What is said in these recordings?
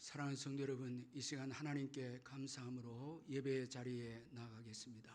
사랑하는 성도 여러분, 이 시간 하나님께 감사함으로 예배의 자리에 나가겠습니다.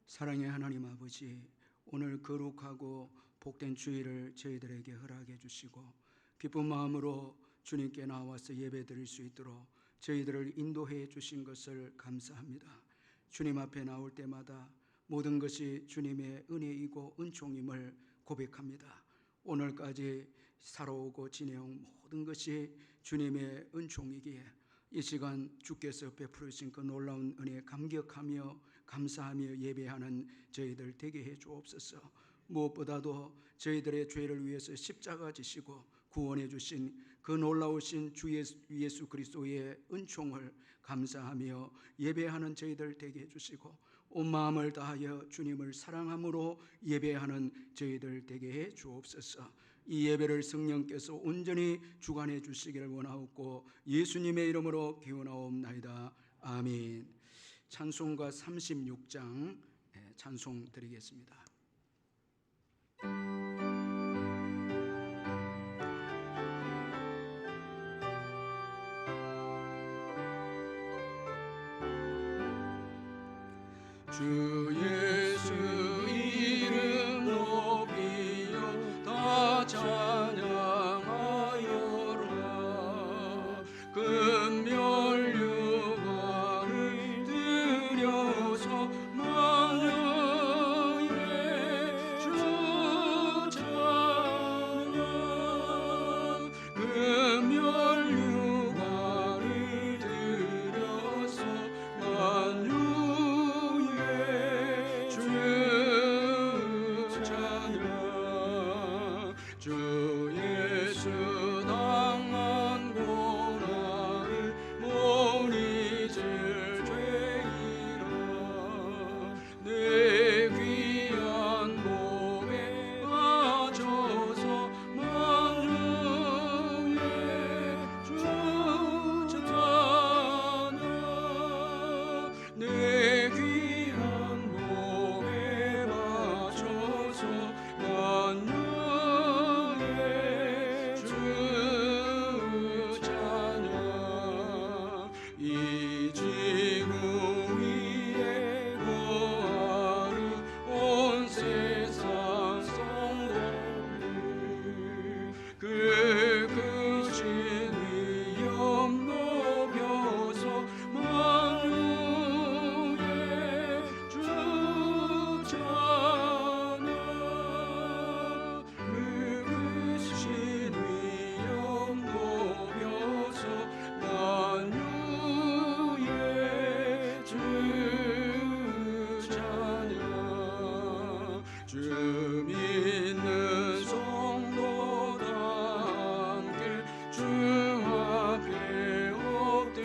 사랑의 하나님 아버지, 오늘 거룩하고 복된 주일을 저희들에게 허락해 주시고 기쁜 마음으로 주님께 나와서 예배 드릴 수 있도록 저희들을 인도해 주신 것을 감사합니다. 주님 앞에 나올 때마다 모든 것이 주님의 은혜이고 은총임을 고백합니다. 오늘까지 살아오고 지내온 모든 것이 주님의 은총이기에 이 시간 주께서 베풀으신 그 놀라운 은혜에 감격하며 감사하며 예배하는 저희들 되게 해 주옵소서. 무엇보다도 저희들의 죄를 위해서 십자가 지시고 구원해 주신 그 놀라우신 주 예수 그리스도의 은총을 감사하며 예배하는 저희들 되게 해주시고 온 마음을 다하여 주님을 사랑함으로 예배하는 저희들 되게 해 주옵소서. 이 예배를 성령께서 온전히 주관해 주시기를 원하옵고 예수님의 이름으로 기원하옵나이다. 아멘. 찬송가 36장 찬송 드리겠습니다. 주 예수 이름 높이여 다 찬양하여라. 금멸 유가를 들여서 만유의 주 찬양. 금멸 유가를 들여서 만유 주 예수 당한 고난을 못 잊을 죄이라. 내 귀한 몸에 빠져서 만유의 주 찬양. 내 귀한 몸에 빠져서 만유 이 지구 위에 거하는 온 세상 성도들 그 크신 위엄 높여서 만유의 주 찬양. 그 크신 위엄 높여서 만유 주 믿는 성도다 함께 주 앞에 엎드려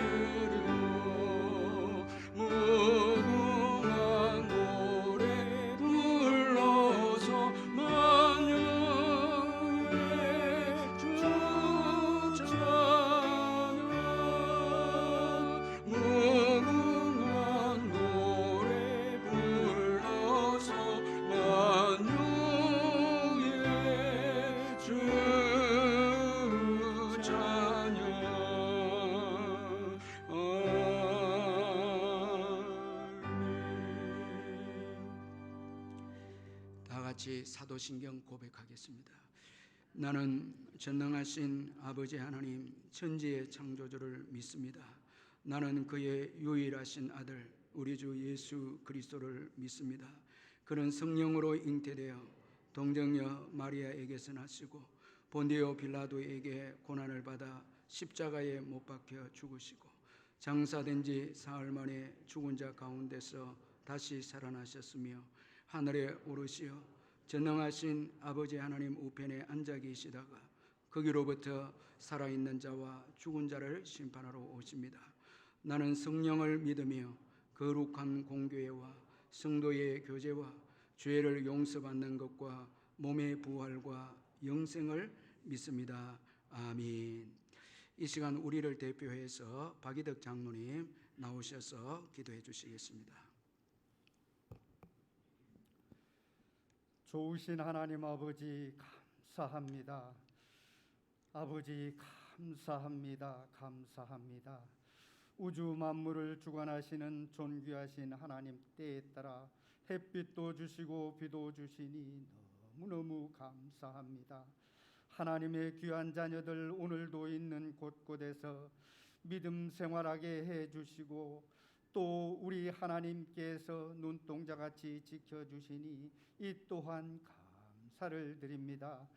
무궁한 노래 불러서 만유의 주 찬양. 무궁한 노래 불러서 만유의 주 찬양. 다 같이 사도신경 고백하겠습니다. 나는 전능하신 아버지 하나님 천지의 창조주를 믿습니다. 나는 그의 유일하신 아들 우리 주 예수 그리스도를 믿습니다. 그는 성령으로 잉태되어 동정녀 마리아에게서 나시고 본디오 빌라도에게 고난을 받아 십자가에 못 박혀 죽으시고 장사된 지 사흘 만에 죽은 자 가운데서 다시 살아나셨으며 하늘에 오르시어 전능하신 아버지 하나님 우편에 앉아 계시다가 거기로부터 살아있는 자와 죽은 자를 심판하러 오십니다. 나는 성령을 믿으며 거룩한 공교회와 성도의 교제와 죄를 용서받는 것과 몸의 부활과 영생을 믿습니다. 아멘. 이 시간 우리를 대표해서 박이덕 장로님 나오셔서 기도해 주시겠습니다. 좋으신 하나님 아버지 감사합니다. 아버지 감사합니다. 감사합니다. 우주 만물을 주관하시는 존귀하신 하나님 때에 따라 햇빛도 주시고 비도 주시니 너무너무 감사합니다. 하나님의 귀한 자녀들 오늘도 있는 곳곳에서 믿음 생활하게 해주시고 또 우리 하나님께서 눈동자같이 지켜주시니 이 또한 감사를 드립니다.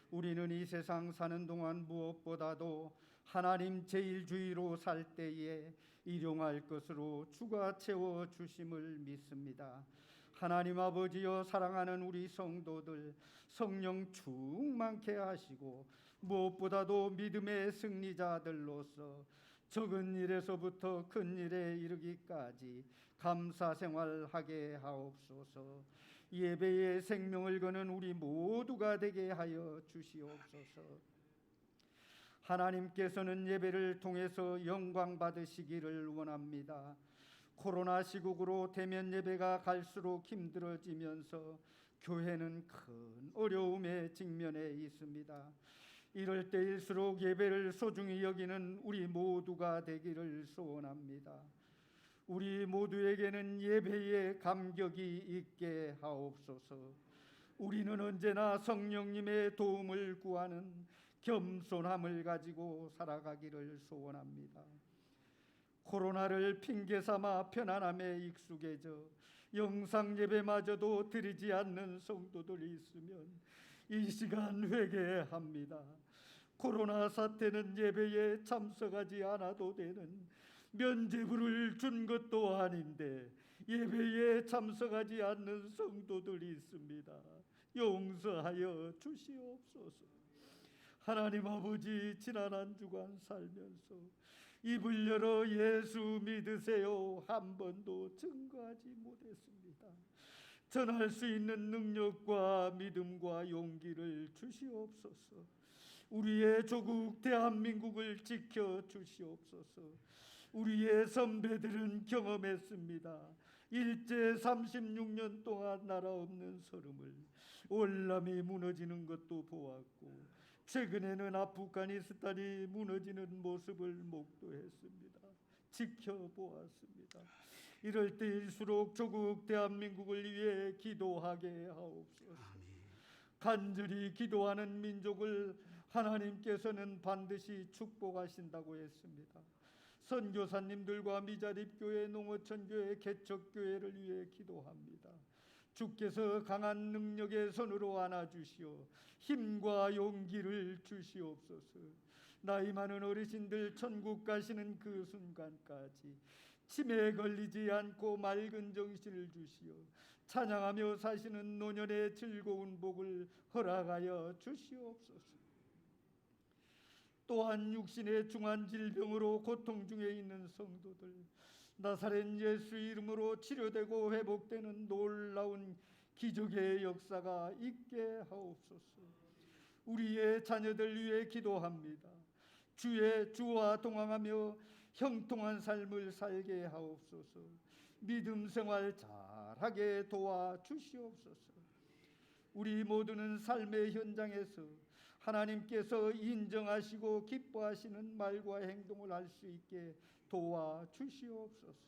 우리는 이 세상 사는 동안 무엇보다도 하나님 제일주의로 살 때에 일용할 것으로 주가 채워주심을 믿습니다. 하나님 아버지여, 사랑하는 우리 성도들 성령 충만케 하시고 무엇보다도 믿음의 승리자들로서 적은 일에서부터 큰 일에 이르기까지 감사 생활하게 하옵소서. 예배에 생명을 거는 우리 모두가 되게 하여 주시옵소서. 하나님께서는 예배를 통해서 영광 받으시기를 원합니다. 코로나 시국으로 대면 예배가 갈수록 힘들어지면서 교회는 큰 어려움에 직면해 있습니다. 이럴 때일수록 예배를 소중히 여기는 우리 모두가 되기를 소원합니다. 우리 모두에게는 예배의 감격이 있게 하옵소서. 우리는 언제나 성령님의 도움을 구하는 겸손함을 가지고 살아가기를 소원합니다. 코로나를 핑계 삼아 편안함에 익숙해져 영상 예배마저도 드리지 않는 성도들이 있으면 이 시간 회개합니다. 코로나 사태는 예배에 참석하지 않아도 되는 면죄부를 준 것도 아닌데 예배에 참석하지 않는 성도들이 있습니다. 용서하여 주시옵소서. 하나님 아버지, 지난 한 주간 살면서 입을 열어 예수 믿으세요 한 번도 증거하지 못했습니다. 전할 수 있는 능력과 믿음과 용기를 주시옵소서. 우리의 조국 대한민국을 지켜 주시옵소서. 우리의 선배들은 경험했습니다. 일제 36년 동안 나라 없는 서름을, 월남이 무너지는 것도 보았고 최근에는 아프가니스탄이 무너지는 모습을 목도했습니다. 지켜보았습니다. 이럴 때일수록 조국 대한민국을 위해 기도하게 하옵소서. 간절히 기도하는 민족을 하나님께서는 반드시 축복하신다고 했습니다. 선교사님들과 미자립교회, 농어촌교회, 개척교회를 위해 기도합니다. 주께서 강한 능력의 손으로 안아주시어 힘과 용기를 주시옵소서. 나이 많은 어르신들 천국 가시는 그 순간까지 치매에 걸리지 않고 맑은 정신을 주시어 찬양하며 사시는 노년의 즐거운 복을 허락하여 주시옵소서. 또한 육신의 중한 질병으로 고통 중에 있는 성도들, 나사렛 예수 이름으로 치료되고 회복되는 놀라운 기적의 역사가 있게 하옵소서. 우리의 자녀들 위해 기도합니다. 주와 동행하며 형통한 삶을 살게 하옵소서. 믿음 생활 잘하게 도와주시옵소서. 우리 모두는 삶의 현장에서 하나님께서 인정하시고 기뻐하시는 말과 행동을 할 수 있게 도와주시옵소서.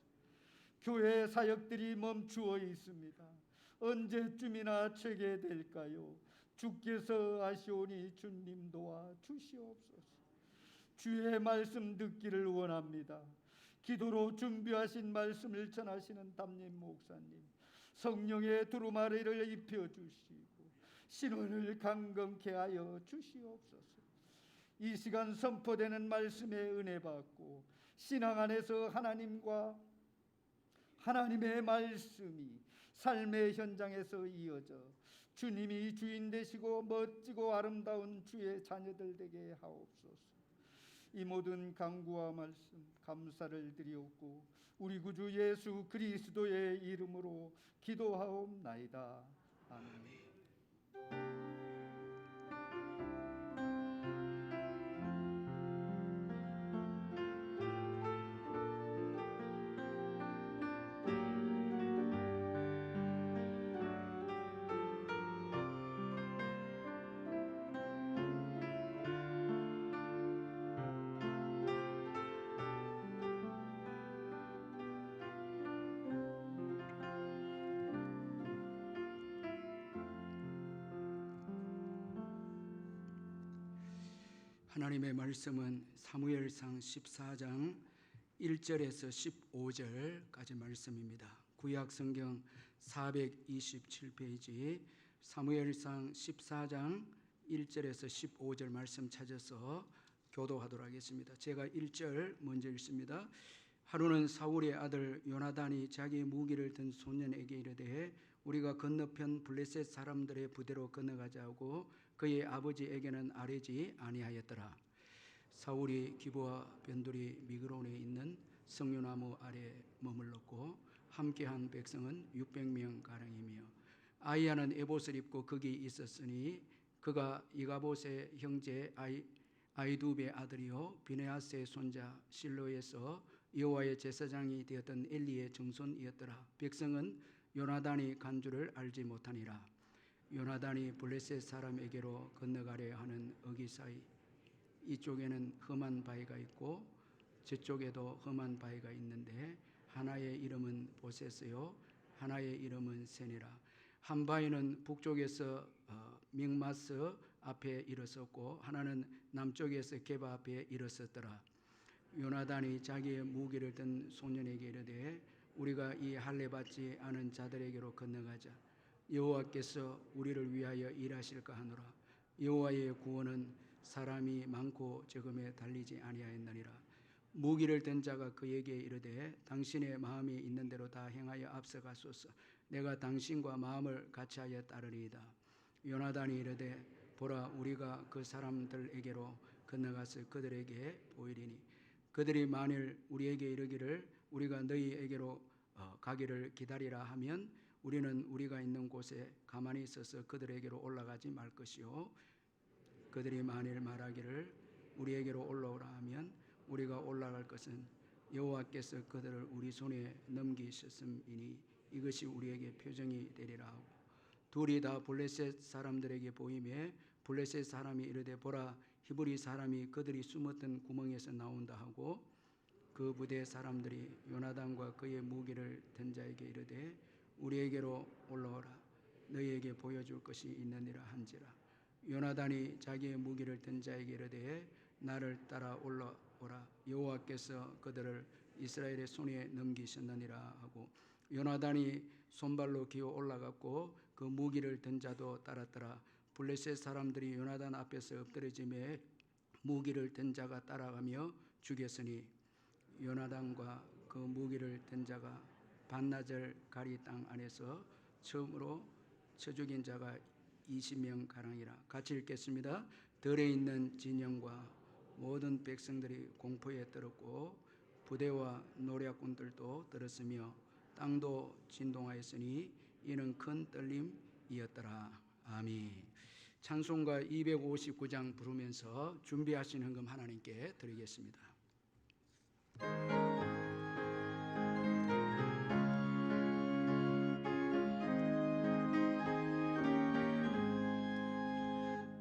교회 사역들이 멈추어 있습니다. 언제쯤이나 재개될까요? 주께서 아시오니 주님 도와주시옵소서. 주의 말씀 듣기를 원합니다. 기도로 준비하신 말씀을 전하시는 담임 목사님, 성령의 두루마리를 입혀주시고 신원을 강건케 하여 주시옵소서. 이 시간 선포되는 말씀에 은혜 받고 신앙 안에서 하나님의 말씀이 삶의 현장에서 이어져 주님이 주인 되시고 멋지고 아름다운 주의 자녀들 되게 하옵소서. 이 모든 간구와 말씀 감사를 드리옵고 우리 구주 예수 그리스도의 이름으로 기도하옵나이다. 아멘. 하나님의 말씀은 사무엘상 14장 1절에서 15절까지 말씀입니다. 구약 성경 427페이지 사무엘상 14장 1절에서 15절 말씀 찾아서 교도하도록 하겠습니다. 제가 1절 먼저 읽습니다. 하루는 사울의 아들 요나단이 자기의 무기를 든 소년에게 이르되 우리가 건너편 블레셋 사람들의 부대로 건너가자고 그의 아버지에게는 아뢰지 아니하였더라. 사울이 기브와 변두리 미그론에 있는 성류나무 아래 머물렀고 함께한 백성은 600명 가량이며 아이야는 에봇을 입고 거기 있었으니 그가 이가봇의 형제 아이두베의 아들이요 비네아스의 손자 실로에서 여호와의 제사장이 되었던 엘리의 정손이었더라. 백성은 요나단이 간 줄을 알지 못하니라. 요나단이 블레셋 사람에게로 건너가려 하는 어기 사이 이쪽에는 험한 바위가 있고 저쪽에도 험한 바위가 있는데 하나의 이름은 보세스요 하나의 이름은 세니라. 한 바위는 북쪽에서 믹마스 앞에 일었었고 하나는 남쪽에서 게바 앞에 일었었더라. 요나단이 자기의 무기를 든 소년에게 이르되 우리가 이 할례 받지 않은 자들에게로 건너가자. 여호와께서 우리를 위하여 일하실까 하노라. 여호와의 구원은 사람이 많고 적음에 달리지 아니하였느니라. 무기를 든 자가 그에게 이르되 당신의 마음이 있는 대로 다 행하여 앞서가소서. 내가 당신과 마음을 같이하여 따르리이다. 요나단이 이르되 보라 우리가 그 사람들에게로 건너가서 그들에게 보이리니 그들이 만일 우리에게 이르기를 우리가 너희에게로 가기를 기다리라 하면 우리는 우리가 있는 곳에 가만히 있어서 그들에게로 올라가지 말 것이요 그들이 만일 말하기를 우리에게로 올라오라 하면 우리가 올라갈 것은 여호와께서 그들을 우리 손에 넘기셨음이니 이것이 우리에게 표정이 되리라 하고 둘이 다 블레셋 사람들에게 보이매 블레셋 사람이 이르되 보라 히브리 사람이 그들이 숨었던 구멍에서 나온다 하고 그 부대 사람들이 요나단과 그의 무기를 든 자에게 이르되 우리에게로 올라오라 너희에게 보여줄 것이 있느니라 한지라. 요나단이 자기의 무기를 든 자에게 이르되 나를 따라 올라오라 여호와께서 그들을 이스라엘의 손에 넘기셨느니라 하고 요나단이 손발로 기어 올라갔고 그 무기를 든 자도 따랐더라. 블레셋 사람들이 요나단 앞에서 엎드러짐에 무기를 든 자가 따라가며 죽였으니 요나단과 그 무기를 든 자가 반나절 가리 땅 안에서 처음으로 쳐 죽인 자가 20명 가량이라. 같이 읽겠습니다. 들에 있는 진영과 모든 백성들이 공포에 떨었고 부대와 노략군들도 떨었으며 땅도 진동하였으니 이는 큰 떨림이었더라. 아멘. 찬송가 259장 부르면서 준비하신 헌금 하나님께 드리겠습니다.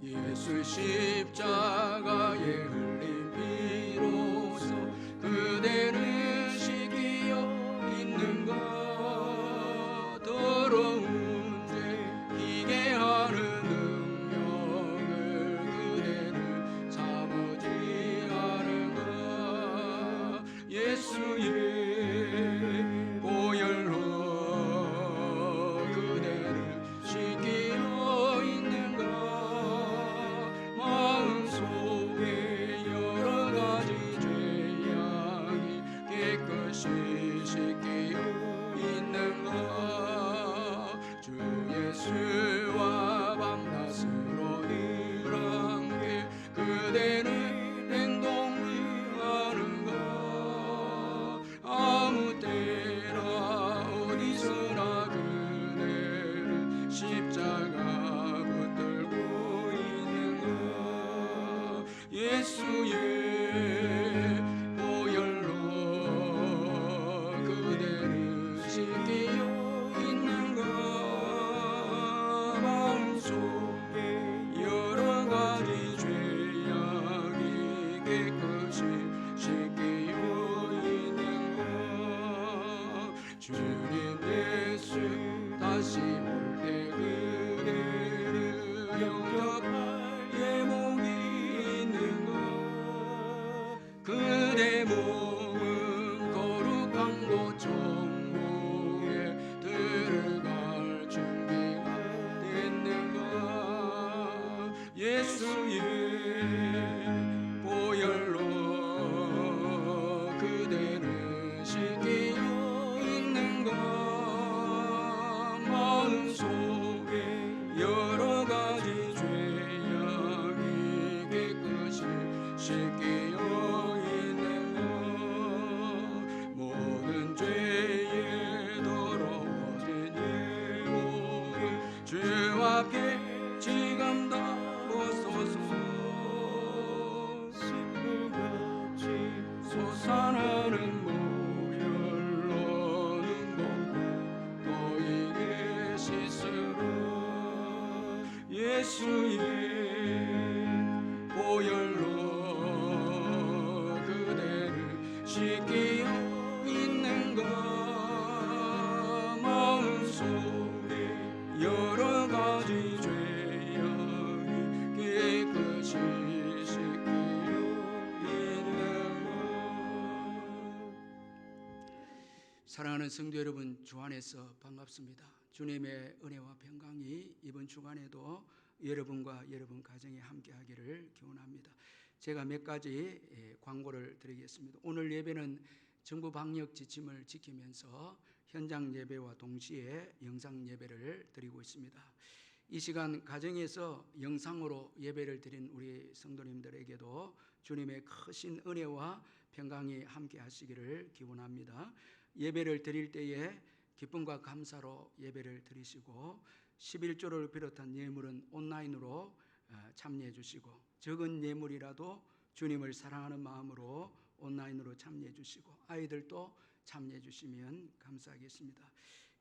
예수 십자가에 흘린 피로써 그대를 지키어 있는가 더러운 죄 희게 하는 능력을 그대를 잡아지 않은가 예수의 보혈로 그대를 지키어 있는가 마음속에 앞에 지금도 오소서. 신부같이 솟아나는 보혈로 눈보다 너에게 씻으라. 예수의 보혈로 그대를 씻기어 있는가. 마음속에 여러 가지 죄악이 깨끗이 씻기어 있는가. 사랑하는 성도 여러분, 주 안에서 반갑습니다. 주님의 은혜와 평강이 이번 주간에도 여러분과 여러분 가정에 함께하기를 기원합니다. 제가 몇 가지 광고를 드리겠습니다. 오늘 예배는 정부 방역 지침을 지키면서 현장 예배와 동시에 영상 예배를 드리고 있습니다. 이 시간 가정에서 영상으로 예배를 드린 우리 성도님들에게도 주님의 크신 은혜와 평강이 함께 하시기를 기원합니다. 예배를 드릴 때에 기쁨과 감사로 예배를 드리시고 11조를 비롯한 예물은 온라인으로 참여해 주시고, 적은 예물이라도 주님을 사랑하는 마음으로 온라인으로 참여해 주시고, 아이들도 참여해 주시면 감사하겠습니다.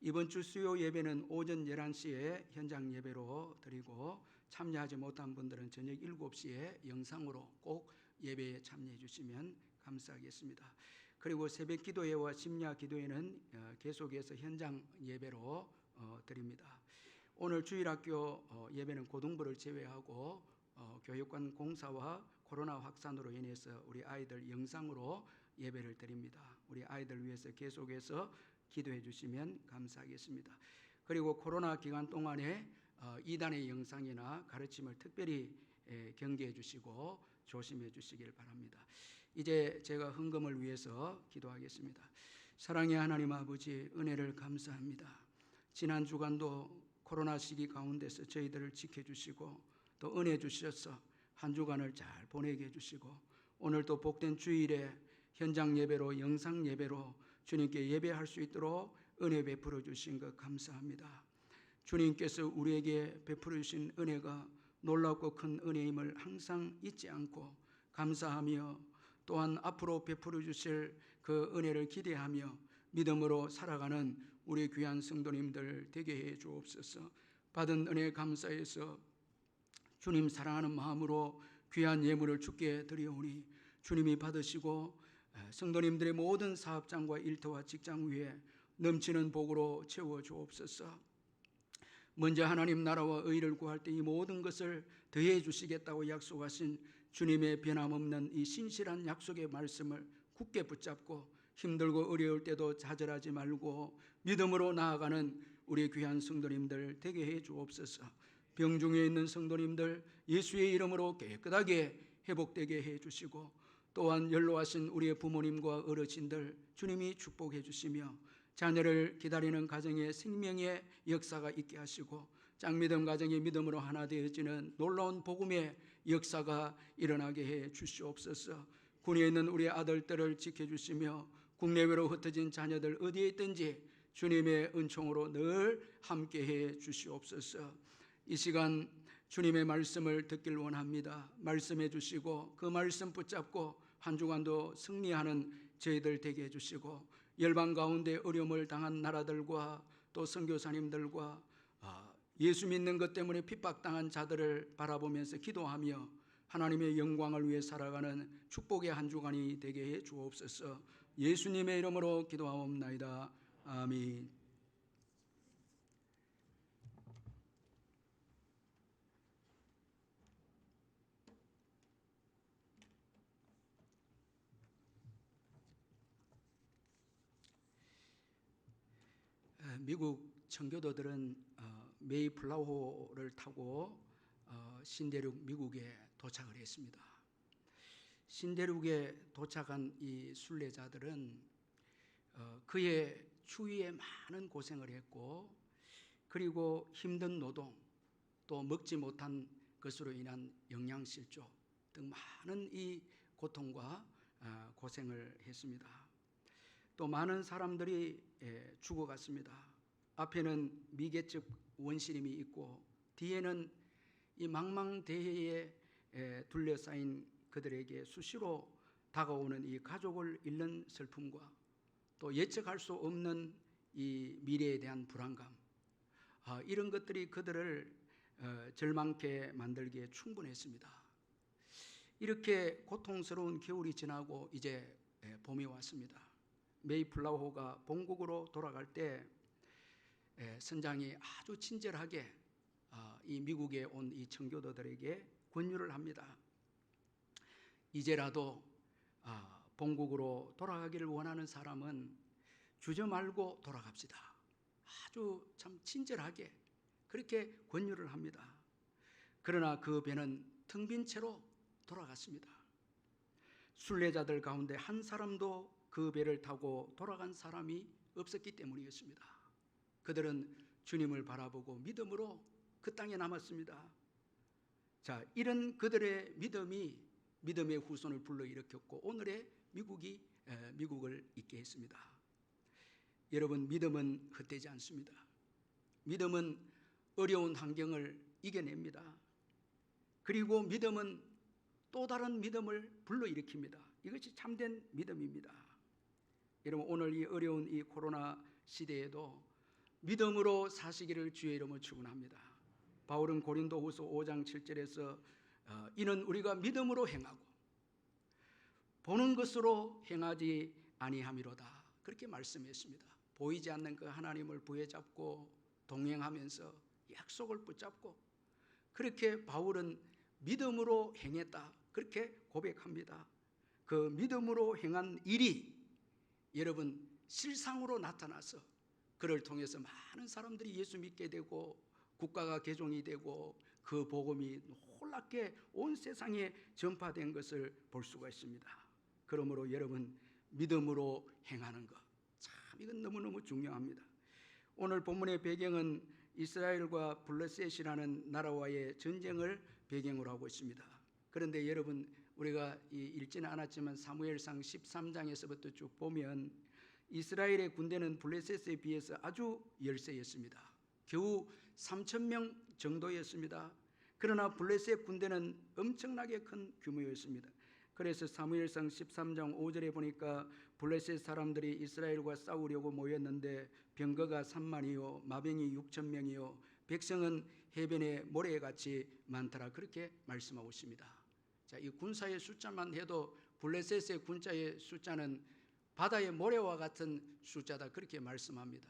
이번 주 수요 예배는 오전 11시에 현장 예배로 드리고, 참여하지 못한 분들은 저녁 7시에 영상으로 꼭 예배에 참여해 주시면 감사하겠습니다. 그리고 새벽 기도회와 심야 기도회는 계속해서 현장 예배로 드립니다. 오늘 주일학교 예배는 고등부를 제외하고 교육관 공사와 코로나 확산으로 인해서 우리 아이들 영상으로 예배를 드립니다. 우리 아이들 위해서 계속해서 기도해 주시면 감사하겠습니다. 그리고 코로나 기간 동안에 이단의 영상이나 가르침을 특별히 경계해 주시고 조심해 주시길 바랍니다. 이제 제가 헌금을 위해서 기도하겠습니다. 사랑의 하나님 아버지, 은혜를 감사합니다. 지난 주간도 코로나 시기 가운데서 저희들을 지켜주시고 또 은혜 주셔서 한 주간을 잘 보내게 해주시고, 오늘도 복된 주일에 현장 예배로 영상 예배로 주님께 예배할 수 있도록 은혜 베풀어 주신 것 감사합니다. 주님께서 우리에게 베풀어 주신 은혜가 놀랍고 큰 은혜임을 항상 잊지 않고 감사하며, 또한 앞으로 베풀어 주실 그 은혜를 기대하며 믿음으로 살아가는 우리 귀한 성도님들 되게 해 주옵소서. 받은 은혜 감사해서 주님 사랑하는 마음으로 귀한 예물을 주께 드리오니 주님이 받으시고 성도님들의 모든 사업장과 일터와 직장 위에 넘치는 복으로 채워 주옵소서. 먼저 하나님 나라와 의를 구할 때 이 모든 것을 더해 주시겠다고 약속하신 주님의 변함없는 이 신실한 약속의 말씀을 굳게 붙잡고 힘들고 어려울 때도 좌절하지 말고 믿음으로 나아가는 우리 귀한 성도님들 되게 해 주옵소서. 병중에 있는 성도님들 예수의 이름으로 깨끗하게 회복되게 해 주시고, 또한 연로하신 우리의 부모님과 어르신들 주님이 축복해 주시며, 자녀를 기다리는 가정에 생명의 역사가 있게 하시고, 짝믿음 가정이 믿음으로 하나 되어지는 놀라운 복음의 역사가 일어나게 해 주시옵소서. 군에 있는 우리 아들들을 지켜주시며 국내외로 흩어진 자녀들 어디에 있든지 주님의 은총으로 늘 함께해 주시옵소서. 이 시간 주님의 말씀을 듣길 원합니다. 말씀해 주시고 그 말씀 붙잡고 한 주간도 승리하는 저희들 되게 해주시고, 열방 가운데 어려움을 당한 나라들과 또 선교사님들과 예수 믿는 것 때문에 핍박당한 자들을 바라보면서 기도하며 하나님의 영광을 위해 살아가는 축복의 한 주간이 되게 해 주옵소서. 예수님의 이름으로 기도하옵나이다. 아멘. 미국 청교도들은 메이플라워를 타고 신대륙 미국에 도착을 했습니다. 신대륙에 도착한 이 순례자들은 그의 추위에 많은 고생을 했고, 그리고 힘든 노동, 또 먹지 못한 것으로 인한 영양실조 등 많은 이 고통과 고생을 했습니다. 또 많은 사람들이 죽어갔습니다. 앞에는 미개척 원시림이 있고 뒤에는 이 망망대해에 둘러싸인 그들에게 수시로 다가오는 이 가족을 잃는 슬픔과 또 예측할 수 없는 이 미래에 대한 불안감, 이런 것들이 그들을 절망케 만들기에 충분했습니다. 이렇게 고통스러운 겨울이 지나고 이제 봄이 왔습니다. 메이플라워가 본국으로 돌아갈 때 선장이 아주 친절하게 이 미국에 온 이 청교도들에게 권유를 합니다. 이제라도 본국으로 돌아가기를 원하는 사람은 주저 말고 돌아갑시다. 아주 참 친절하게 그렇게 권유를 합니다. 그러나 그 배는 텅 빈 채로 돌아갔습니다. 순례자들 가운데 한 사람도 그 배를 타고 돌아간 사람이 없었기 때문이었습니다. 그들은 주님을 바라보고 믿음으로 그 땅에 남았습니다. 자, 이런 그들의 믿음이 믿음의 후손을 불러일으켰고 오늘의 미국을 있게 했습니다. 여러분, 믿음은 헛되지 않습니다. 믿음은 어려운 환경을 이겨냅니다. 그리고 믿음은 또 다른 믿음을 불러일으킵니다. 이것이 참된 믿음입니다. 여러분, 오늘 이 어려운 이 코로나 시대에도 믿음으로 사시기를 주의 이름으로 축원합니다. 바울은 고린도후서 5장 7절에서 이는 우리가 믿음으로 행하고 보는 것으로 행하지 아니함이로다, 그렇게 말씀했습니다. 보이지 않는 그 하나님을 부여잡고 동행하면서 약속을 붙잡고, 그렇게 바울은 믿음으로 행했다, 그렇게 고백합니다. 그 믿음으로 행한 일이 여러분 실상으로 나타나서 그를 통해서 많은 사람들이 예수 믿게 되고 국가가 개종이 되고 그 복음이 놀랍게 온 세상에 전파된 것을 볼 수가 있습니다. 그러므로 여러분, 믿음으로 행하는 것, 참 이건 너무너무 중요합니다. 오늘 본문의 배경은 이스라엘과 블레셋이라는 나라와의 전쟁을 배경으로 하고 있습니다. 그런데 여러분, 우리가 읽지는 않았지만 사무엘상 13장에서부터 쭉 보면 이스라엘의 군대는 블레셋에 비해서 아주 열세였습니다. 겨우 3,000명 정도였습니다. 그러나 블레셋 군대는 엄청나게 큰 규모였습니다. 그래서 사무엘상 13장 5절에 보니까 블레셋 사람들이 이스라엘과 싸우려고 모였는데 병거가 3만이요 마병이 6,000명이요 백성은 해변의 모래같이 많더라, 그렇게 말씀하고 있습니다. 자, 이 군사의 숫자만 해도 블레셋의 군자의 숫자는 바다의 모래와 같은 숫자다, 그렇게 말씀합니다.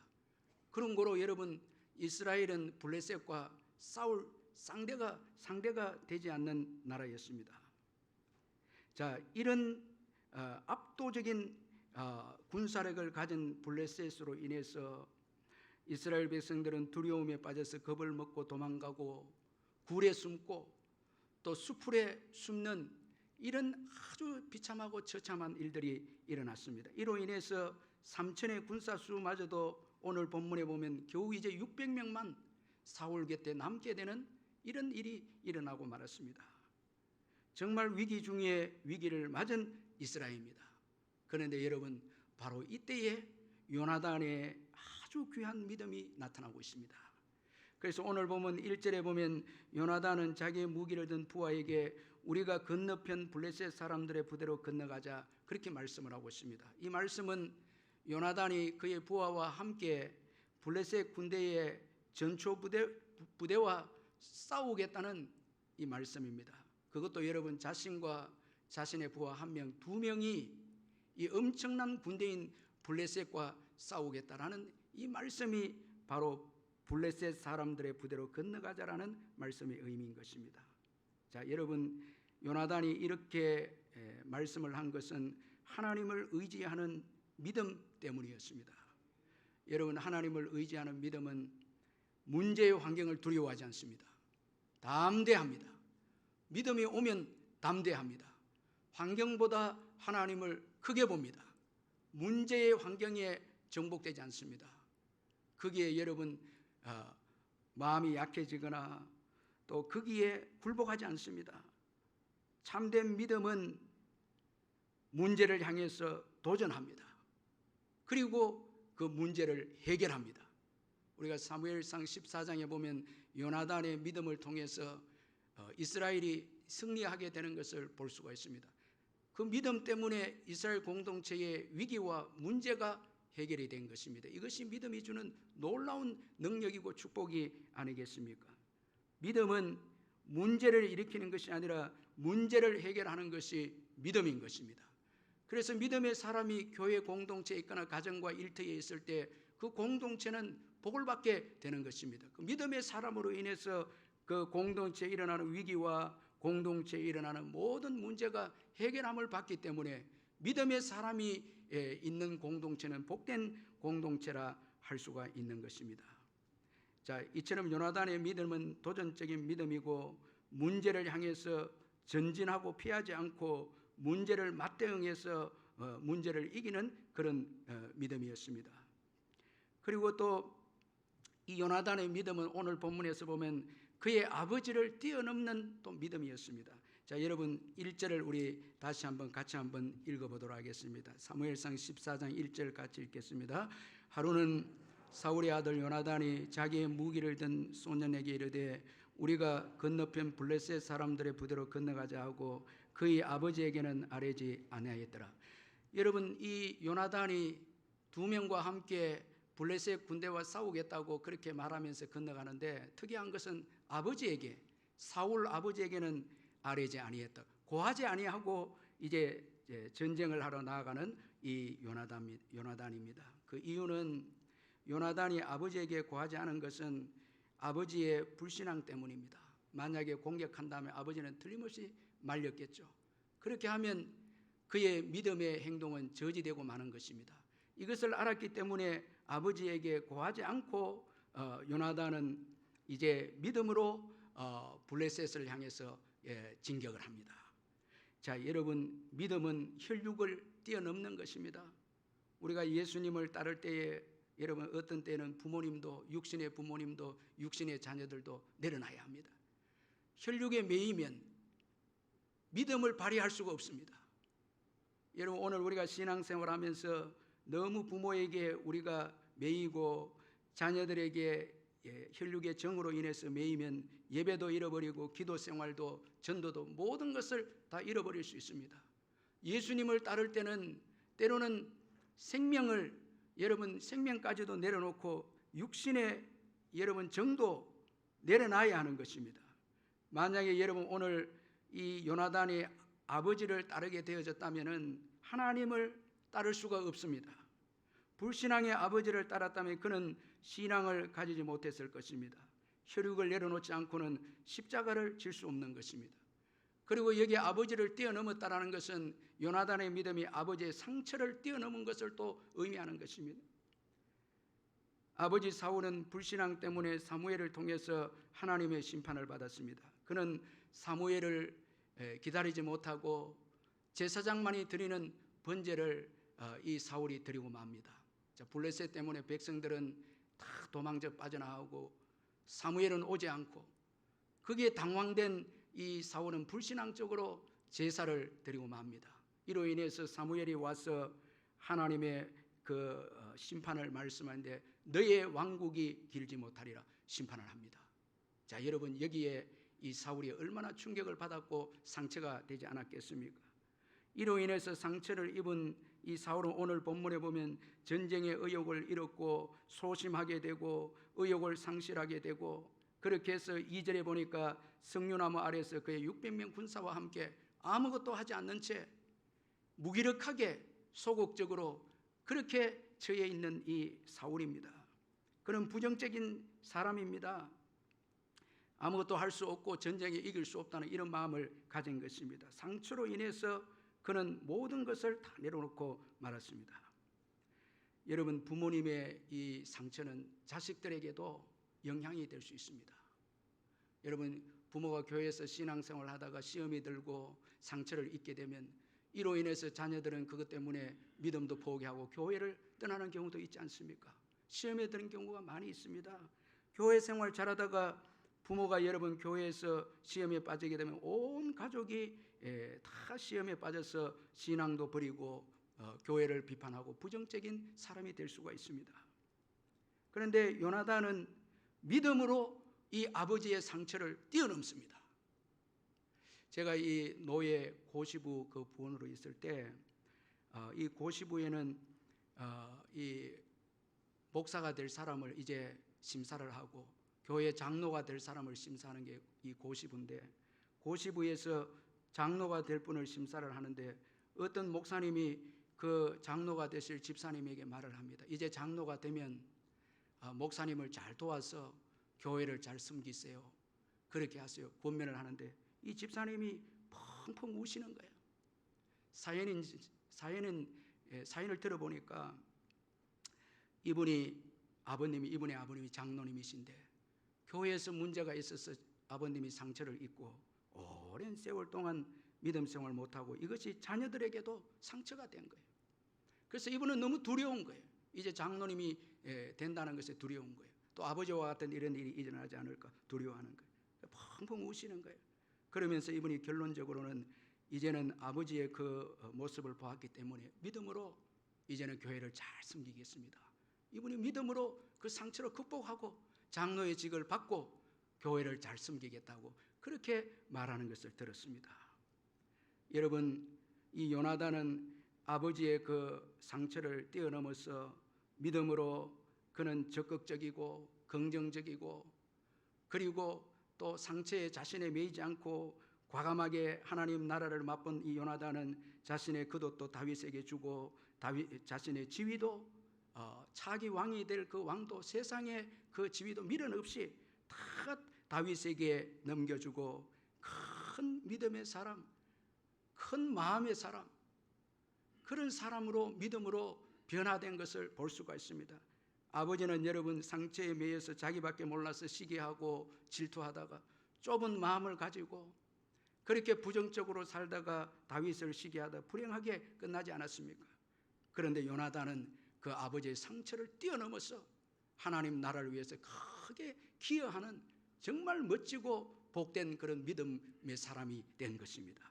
그런 거로 여러분, 이스라엘은 블레셋과 싸울 상대가 되지 않는 나라였습니다. 자, 이런 압도적인 군사력을 가진 블레셋으로 인해서 이스라엘 백성들은 두려움에 빠져서 겁을 먹고 도망가고 굴에 숨고 또 수풀에 숨는 이런 아주 비참하고 처참한 일들이 일어났습니다. 이로 인해서 3천의 군사수마저도 오늘 본문에 보면 겨우 이제 600명만 사울 곁에 남게 되는 이런 일이 일어나고 말았습니다. 정말 위기 중에 위기를 맞은 이스라엘입니다. 그런데 여러분, 바로 이때에 요나단의 아주 귀한 믿음이 나타나고 있습니다. 그래서 오늘 보면 1절에 보면 요나단은 자기의 무기를 든 부하에게 우리가 건너편 블레셋 사람들의 부대로 건너가자, 그렇게 말씀을 하고 있습니다. 이 말씀은 요나단이 그의 부하와 함께 블레셋 군대의 전초 부대와 싸우겠다는 이 말씀입니다. 그것도 여러분, 자신과 자신의 부하 1명, 2명이 이 엄청난 군대인 블레셋과 싸우겠다라는 이 말씀이 바로 블레셋 사람들의 부대로 건너가자라는 말씀의 의미인 것입니다. 자, 여러분, 요나단이 이렇게 말씀을 한 것은 하나님을 의지하는 믿음 때문이었습니다. 여러분, 하나님을 의지하는 믿음은 문제의 환경을 두려워하지 않습니다. 담대합니다. 믿음이 오면 담대합니다. 환경보다 하나님을 크게 봅니다. 문제의 환경에 정복되지 않습니다. 거기에 여러분 마음이 약해지거나 또 거기에 굴복하지 않습니다. 참된 믿음은 문제를 향해서 도전합니다. 그리고 그 문제를 해결합니다. 우리가 사무엘상 14장에 보면 요나단의 믿음을 통해서 이스라엘이 승리하게 되는 것을 볼 수가 있습니다. 그 믿음 때문에 이스라엘 공동체의 위기와 문제가 해결이 된 것입니다. 이것이 믿음이 주는 놀라운 능력이고 축복이 아니겠습니까? 믿음은 문제를 일으키는 것이 아니라 문제를 해결하는 것이 믿음인 것입니다. 그래서 믿음의 사람이 교회 공동체에 있거나 가정과 일터에 있을 때 그 공동체는 복을 받게 되는 것입니다. 그 믿음의 사람으로 인해서 그 공동체에 일어나는 위기와 공동체에 일어나는 모든 문제가 해결함을 받기 때문에 믿음의 사람이 있는 공동체는 복된 공동체라 할 수가 있는 것입니다. 자, 이처럼 요나단의 믿음은 도전적인 믿음이고 문제를 향해서 전진하고 피하지 않고 문제를 맞대응해서 문제를 이기는 그런 믿음이었습니다. 그리고 또 이 요나단의 믿음은 오늘 본문에서 보면 그의 아버지를 뛰어넘는 또 믿음이었습니다. 자, 여러분 1절을 우리 다시 한번 같이 한번 읽어보도록 하겠습니다. 사무엘상 14장 1절 같이 읽겠습니다. 하루는 사울의 아들 요나단이 자기의 무기를 든 소년에게 이르되 우리가 건너편 블레셋 사람들의 부대로 건너가자 하고 그의 아버지에게는 아뢰지 아니하였더라. 여러분, 이 요나단이 두 명과 함께 블레셋 군대와 싸우겠다고 그렇게 말하면서 건너가는데 특이한 것은 아버지에게, 사울 아버지에게는 아뢰지 아니했다. 고하지 아니하고 이제 전쟁을 하러 나아가는 이 요나단입니다. 그 이유는 요나단이 아버지에게 고하지 않은 것은 아버지의 불신앙 때문입니다. 만약에 공격한다면 아버지는 틀림없이 말렸겠죠. 그렇게 하면 그의 믿음의 행동은 저지되고 마는 것입니다. 이것을 알았기 때문에 아버지에게 고하지 않고 요나단은 이제 믿음으로 블레셋을 향해서 진격을 합니다. 자, 여러분, 믿음은 혈육을 뛰어넘는 것입니다. 우리가 예수님을 따를 때에 여러분 어떤 때는 부모님도 육신의 부모님도 육신의 자녀들도 내려놔야 합니다. 혈육에 매이면 믿음을 발휘할 수가 없습니다. 여러분, 오늘 우리가 신앙생활하면서 너무 부모에게 우리가 매이고 자녀들에게 혈육의 정으로 인해서 매이면 예배도 잃어버리고 기도 생활도 전도도 모든 것을 다 잃어버릴 수 있습니다. 예수님을 따를 때는 때로는 생명을 여러분 생명까지도 내려놓고 육신의 여러분 정도 내려놔야 하는 것입니다. 만약에 여러분 오늘 이 요나단이 아버지를 따르게 되어졌다면은 하나님을 따를 수가 없습니다. 불신앙의 아버지를 따랐다면 그는 신앙을 가지지 못했을 것입니다. 혈육을 내려놓지 않고는 십자가를 질 수 없는 것입니다. 그리고 여기 아버지를 뛰어넘었다라는 것은 요나단의 믿음이 아버지의 상처를 뛰어넘은 것을 또 의미하는 것입니다. 아버지 사울은 불신앙 때문에 사무엘을 통해서 하나님의 심판을 받았습니다. 그는 사무엘을 기다리지 못하고 제사장만이 드리는 번제를 이 사울이 드리고 맙니다. 자, 블레셋 때문에 백성들은 다 도망쳐 빠져나오고 사무엘은 오지 않고 거기에 당황된 이 사울은 불신앙적으로 제사를 드리고 맙니다. 이로 인해서 사무엘이 와서 하나님의 그 심판을 말씀하는데 너의 왕국이 길지 못하리라 심판을 합니다. 자, 여러분 여기에 이 사울이 얼마나 충격을 받았고 상처가 되지 않았겠습니까? 이로 인해서 상처를 입은 이 사울은 오늘 본문에 보면 전쟁의 의욕을 잃었고 소심하게 되고 의욕을 상실하게 되고 그렇게 해서 2절에 보니까 석류나무 아래에서 그의 600명 군사와 함께 아무것도 하지 않는 채 무기력하게 소극적으로 그렇게 처해 있는 이 사울입니다. 그는 부정적인 사람입니다. 아무것도 할 수 없고 전쟁에 이길 수 없다는 이런 마음을 가진 것입니다. 상처로 인해서 그는 모든 것을 다 내려놓고 말았습니다. 여러분, 부모님의 이 상처는 자식들에게도 영향이 될 수 있습니다. 여러분, 부모가 교회에서 신앙생활을 하다가 시험이 들고 상처를 입게 되면 이로 인해서 자녀들은 그것 때문에 믿음도 포기하고 교회를 떠나는 경우도 있지 않습니까? 시험에 드는 경우가 많이 있습니다. 교회 생활 잘하다가 부모가 여러분 교회에서 시험에 빠지게 되면 온 가족이 다 시험에 빠져서 신앙도 버리고 교회를 비판하고 부정적인 사람이 될 수가 있습니다. 그런데 요나단은 믿음으로 이 아버지의 상처를 뛰어넘습니다. 제가 이 노예 고시부 그 부원으로 있을 때 이 고시부에는 이 목사가 될 사람을 이제 심사를 하고 교회 장로가 될 사람을 심사하는 게 이 고시부인데, 고시부에서 장로가 될 분을 심사를 하는데 어떤 목사님이 그 장로가 되실 집사님에게 말을 합니다. 이제 장로가 되면 목사님을 잘 도와서 교회를 잘 섬기세요. 그렇게 하세요. 권면을 하는데 이 집사님이 펑펑 우시는 거예요. 사연을 들어보니까 이분의 아버님이 장로님이신데 교회에서 문제가 있어서 아버님이 상처를 입고 오랜 세월 동안 믿음 생활을 못하고 이것이 자녀들에게도 상처가 된 거예요. 그래서 이분은 너무 두려운 거예요. 이제 장로님이 된다는 것에 두려운 거예요. 또 아버지와 같은 이런 일이 일어나지 않을까 두려워하는 거예요. 펑펑 우시는 거예요. 그러면서 이분이 결론적으로는 이제는 아버지의 그 모습을 보았기 때문에 믿음으로 이제는 교회를 잘 섬기겠습니다. 이분이 믿음으로 그 상처를 극복하고 장로의 직을 받고 교회를 잘 섬기겠다고 그렇게 말하는 것을 들었습니다. 여러분, 이 요나단은 아버지의 그 상처를 뛰어넘어서 믿음으로 그는 적극적이고 긍정적이고, 그리고 또 상처에 자신에 매이지 않고 과감하게 하나님 나라를 맛본 이 요나단은 자신의 겉옷도 다윗에게 주고 자신의 지위도 차기 왕이 될 그 왕도 세상의 그 지위도 미련 없이 다 다윗에게 넘겨주고 큰 믿음의 사람, 큰 마음의 사람, 그런 사람으로 믿음으로 변화된 것을 볼 수가 있습니다. 아버지는 여러분 상처에 매여서 자기밖에 몰라서 시기하고 질투하다가 좁은 마음을 가지고 그렇게 부정적으로 살다가 다윗을 시기하다 불행하게 끝나지 않았습니까? 그런데 요나단은 그 아버지의 상처를 뛰어넘어서 하나님 나라를 위해서 크게 기여하는 정말 멋지고 복된 그런 믿음의 사람이 된 것입니다.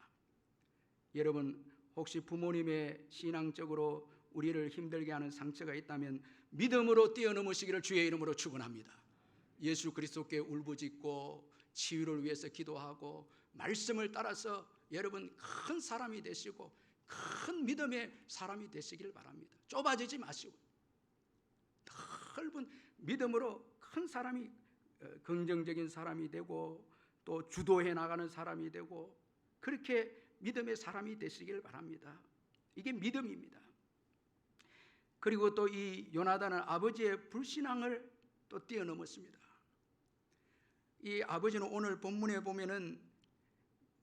여러분, 혹시 부모님의 신앙적으로 우리를 힘들게 하는 상처가 있다면 믿음으로 뛰어넘으시기를 주의 이름으로 축원합니다. 예수 그리스도께 울부짖고 치유를 위해서 기도하고 말씀을 따라서 여러분 큰 사람이 되시고 큰 믿음의 사람이 되시길 바랍니다. 좁아지지 마시고 넓은 믿음으로 큰 사람이, 긍정적인 사람이 되고 또 주도해 나가는 사람이 되고 그렇게 믿음의 사람이 되시길 바랍니다. 이게 믿음입니다. 그리고 또 이 요나단은 아버지의 불신앙을 또 뛰어넘었습니다. 이 아버지는 오늘 본문에 보면은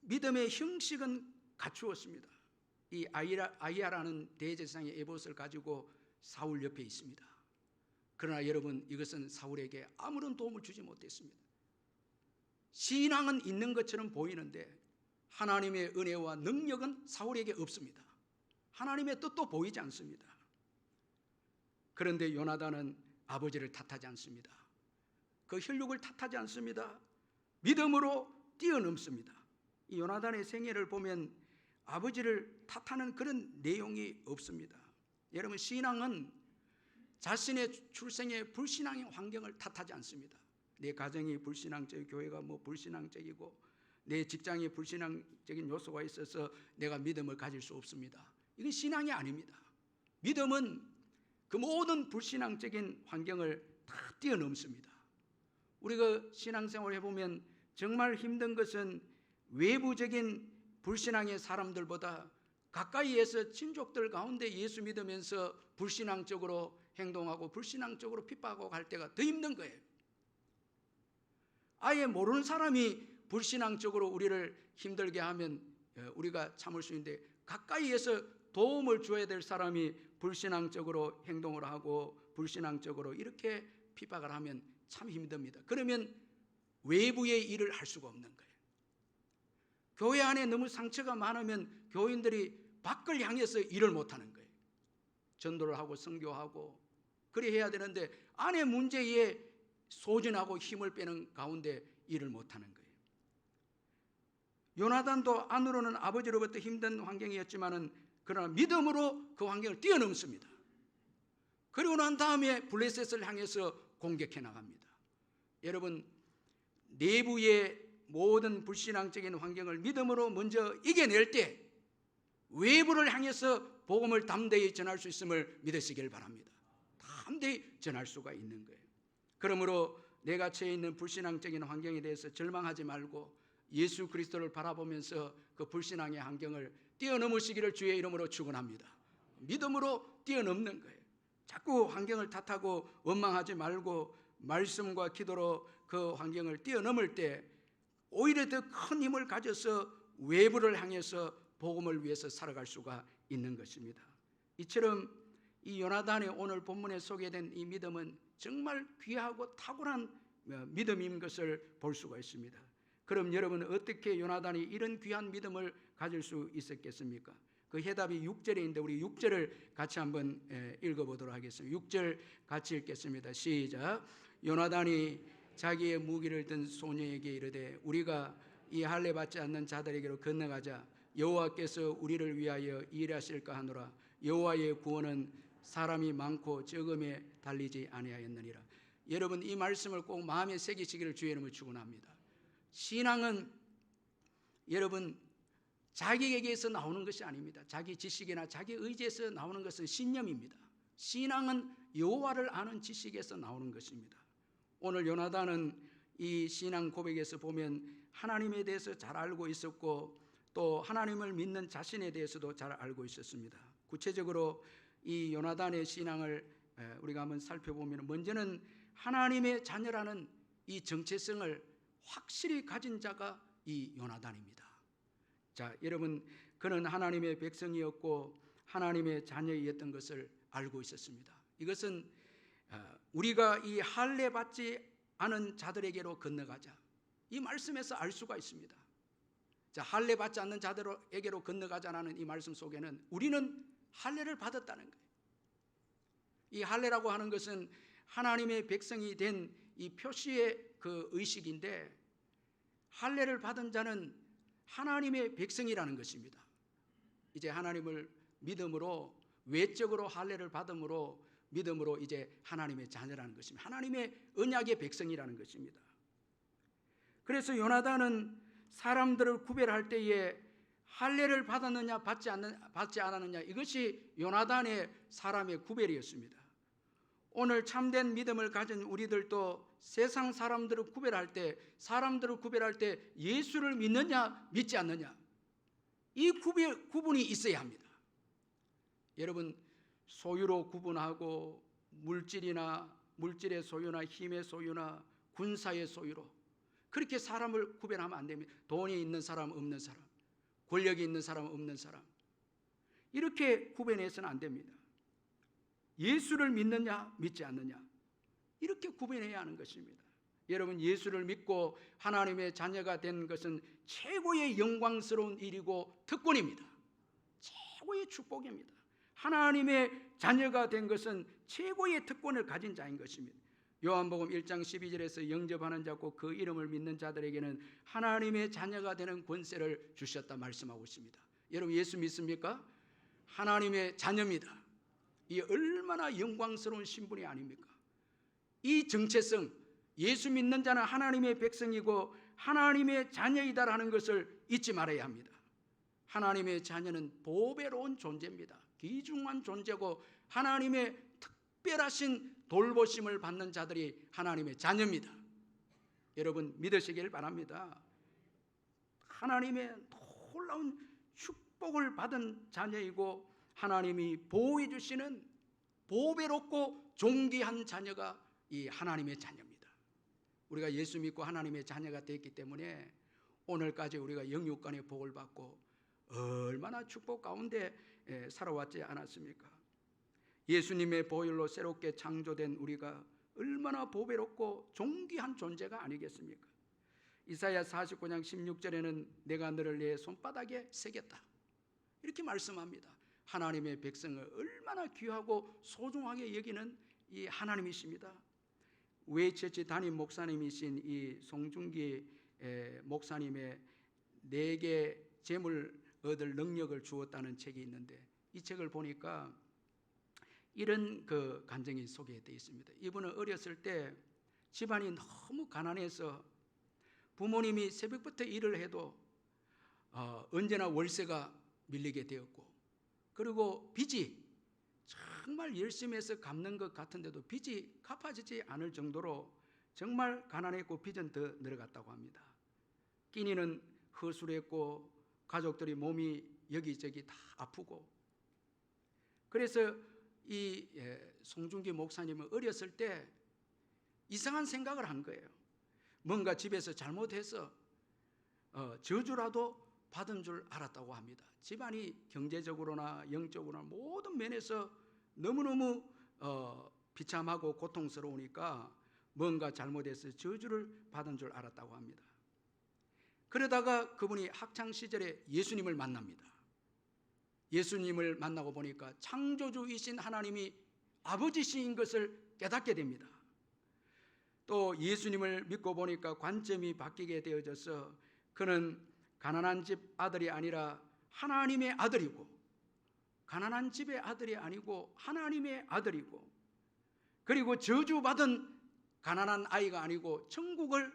믿음의 형식은 갖추었습니다. 이 아이야라는 대제사장의 에봇을 가지고 사울 옆에 있습니다. 그러나 여러분, 이것은 사울에게 아무런 도움을 주지 못했습니다. 신앙은 있는 것처럼 보이는데 하나님의 은혜와 능력은 사울에게 없습니다. 하나님의 뜻도 보이지 않습니다. 그런데 요나단은 아버지를 탓하지 않습니다. 그 혈육을 탓하지 않습니다. 믿음으로 뛰어넘습니다. 이 요나단의 생애를 보면 아버지를 탓하는 그런 내용이 없습니다. 여러분, 신앙은 자신의 출생의 불신앙의 환경을 탓하지 않습니다. 내 가정이 불신앙적이고 교회가 불신앙적이고 내 직장이 불신앙적인 요소가 있어서 내가 믿음을 가질 수 없습니다. 이건 신앙이 아닙니다. 믿음은 그 모든 불신앙적인 환경을 다 뛰어넘습니다. 우리가 신앙생활을 해보면 정말 힘든 것은 외부적인 불신앙의 사람들보다 가까이에서 친족들 가운데 예수 믿으면서 불신앙적으로 행동하고 불신앙적으로 핍박하고 갈 때가 더 힘든 거예요. 아예 모르는 사람이 불신앙적으로 우리를 힘들게 하면 우리가 참을 수 있는데 가까이에서 도움을 줘야 될 사람이 불신앙적으로 행동을 하고 불신앙적으로 이렇게 핍박을 하면 참 힘듭니다. 그러면 외부의 일을 할 수가 없는 거예요. 교회 안에 너무 상처가 많으면 교인들이 밖을 향해서 일을 못하는 거예요. 전도를 하고 선교하고 그래 해야 되는데 안에 문제에 소진하고 힘을 빼는 가운데 일을 못하는 거예요. 요나단도 안으로는 아버지로부터 힘든 환경이었지만은 그러나 믿음으로 그 환경을 뛰어넘습니다. 그리고 난 다음에 블레셋을 향해서 공격해 나갑니다. 여러분, 내부의 모든 불신앙적인 환경을 믿음으로 먼저 이겨낼 때 외부를 향해서 복음을 담대히 전할 수 있음을 믿으시길 바랍니다. 담대히 전할 수가 있는 거예요. 그러므로 내가 처해 있는 불신앙적인 환경에 대해서 절망하지 말고 예수 그리스도를 바라보면서 그 불신앙의 환경을 뛰어넘으시기를 주의 이름으로 축원합니다. 믿음으로 뛰어넘는 거예요. 자꾸 환경을 탓하고 원망하지 말고 말씀과 기도로 그 환경을 뛰어넘을 때 오히려 더 큰 힘을 가져서 외부를 향해서 복음을 위해서 살아갈 수가 있는 것입니다. 이처럼 이 요나단의 오늘 본문에 소개된 이 믿음은 정말 귀하고 탁월한 믿음인 것을 볼 수가 있습니다. 그럼 여러분은 어떻게 요나단이 이런 귀한 믿음을 가질 수 있었겠습니까? 그 해답이 6절에 있는데 우리 6절을 같이 한번 읽어보도록 하겠습니다. 6절 같이 읽겠습니다. 시작. 요나단이 자기의 무기를 든 소녀에게 이르되 우리가 이 할례 받지 않는 자들에게로 건너가자. 여호와께서 우리를 위하여 일하실까 하노라. 여호와의 구원은 사람이 많고 적음에 달리지 아니하였느니라. 여러분 이 말씀을 꼭 마음에 새기시기를 주의 이름으로 축원합니다. 신앙은 여러분 자기에게서 나오는 것이 아닙니다. 자기 지식이나 자기 의지에서 나오는 것은 신념입니다. 신앙은 여호와를 아는 지식에서 나오는 것입니다. 오늘 요나단은 이 신앙 고백에서 보면 하나님에 대해서 잘 알고 있었고 또 하나님을 믿는 자신에 대해서도 잘 알고 있었습니다. 구체적으로 이 요나단의 신앙을 우리가 한번 살펴보면 먼저는 하나님의 자녀라는 이 정체성을 확실히 가진 자가 이 요나단입니다. 자, 여러분 그는 하나님의 백성이었고 하나님의 자녀이었던 것을 알고 있었습니다. 이것은 우리가 이 할례 받지 않은 자들에게로 건너가자. 이 말씀에서 알 수가 있습니다. 자, 할례 받지 않는 자들에게로 건너가자라는 이 말씀 속에는 우리는 할례를 받았다는 거예요. 이 할례라고 하는 것은 하나님의 백성이 된 이 표시의 그 의식인데 할례를 받은 자는 하나님의 백성이라는 것입니다. 이제 하나님을 믿음으로 외적으로 할례를 받음으로 믿음으로 이제 하나님의 자녀라는 것입니다. 하나님의 언약의 백성이라는 것입니다. 그래서 요나단은 사람들을 구별할 때에 할례를 받았느냐 받지 않았느냐 이것이 요나단의 사람의 구별이었습니다. 오늘 참된 믿음을 가진 우리들도 세상 사람들을 구별할 때 예수를 믿느냐 믿지 않느냐 이 구분이 있어야 합니다. 여러분 소유로 구분하고 물질의 소유나 힘의 소유나 군사의 소유로 그렇게 사람을 구별하면 안 됩니다. 돈이 있는 사람 없는 사람, 권력이 있는 사람 없는 사람 이렇게 구분해서는 안 됩니다. 예수를 믿느냐 믿지 않느냐 이렇게 구분해야 하는 것입니다. 여러분 예수를 믿고 하나님의 자녀가 된 것은 최고의 영광스러운 일이고 특권입니다. 최고의 축복입니다. 하나님의 자녀가 된 것은 최고의 특권을 가진 자인 것입니다. 요한복음 1장 12절에서 영접하는 자고 그 이름을 믿는 자들에게는 하나님의 자녀가 되는 권세를 주셨다 말씀하고 있습니다. 여러분 예수 믿습니까? 하나님의 자녀입니다. 이 얼마나 영광스러운 신분이 아닙니까? 이 정체성, 예수 믿는 자는 하나님의 백성이고 하나님의 자녀이다라는 것을 잊지 말아야 합니다. 하나님의 자녀는 보배로운 존재입니다. 귀중한 존재고 하나님의 특별하신 돌보심을 받는 자들이 하나님의 자녀입니다. 여러분 믿으시길 바랍니다. 하나님의 놀라운 축복을 받은 자녀이고 하나님이 보호해 주시는 보배롭고 존귀한 자녀가 이 하나님의 자녀입니다. 우리가 예수 믿고 하나님의 자녀가 됐기 때문에 오늘까지 우리가 영육간의 복을 받고 얼마나 축복 가운데 살아왔지 않았습니까? 예수님의 보혈로 새롭게 창조된 우리가 얼마나 보배롭고 존귀한 존재가 아니겠습니까? 이사야 49장 16절에는 내가 너를 내 손바닥에 새겼다 이렇게 말씀합니다. 하나님의 백성을 얼마나 귀하고 소중하게 여기는 이 하나님이십니다. 외처치 담임 목사님이신 이 송중기 목사님의 내게 재물 얻을 능력을 주었다는 책이 있는데 이 책을 보니까 이런 그 간증이 소개되어 있습니다. 이분은 어렸을 때 집안이 너무 가난해서 부모님이 새벽부터 일을 해도 언제나 월세가 밀리게 되었고, 그리고 빚이 정말 열심히 해서 갚는 것 같은데도 빚이 갚아지지 않을 정도로 정말 가난했고 빚은 더 늘어갔다고 합니다. 끼니는 허술했고 가족들이 몸이 여기저기 다 아프고, 그래서 이 송중기 목사님은 어렸을 때 이상한 생각을 한 거예요. 뭔가 집에서 잘못해서 저주라도 받은 줄 알았다고 합니다. 집안이 경제적으로나 영적으로나 모든 면에서 너무너무 비참하고 고통스러우니까 뭔가 잘못해서 저주를 받은 줄 알았다고 합니다. 그러다가 그분이 학창시절에 예수님을 만납니다. 예수님을 만나고 보니까 창조주이신 하나님이 아버지신 것을 깨닫게 됩니다. 또 예수님을 믿고 보니까 관점이 바뀌게 되어져서 그는 가난한 집 아들이 아니라 하나님의 아들이고, 가난한 집의 아들이 아니고 하나님의 아들이고, 그리고 저주받은 가난한 아이가 아니고 천국을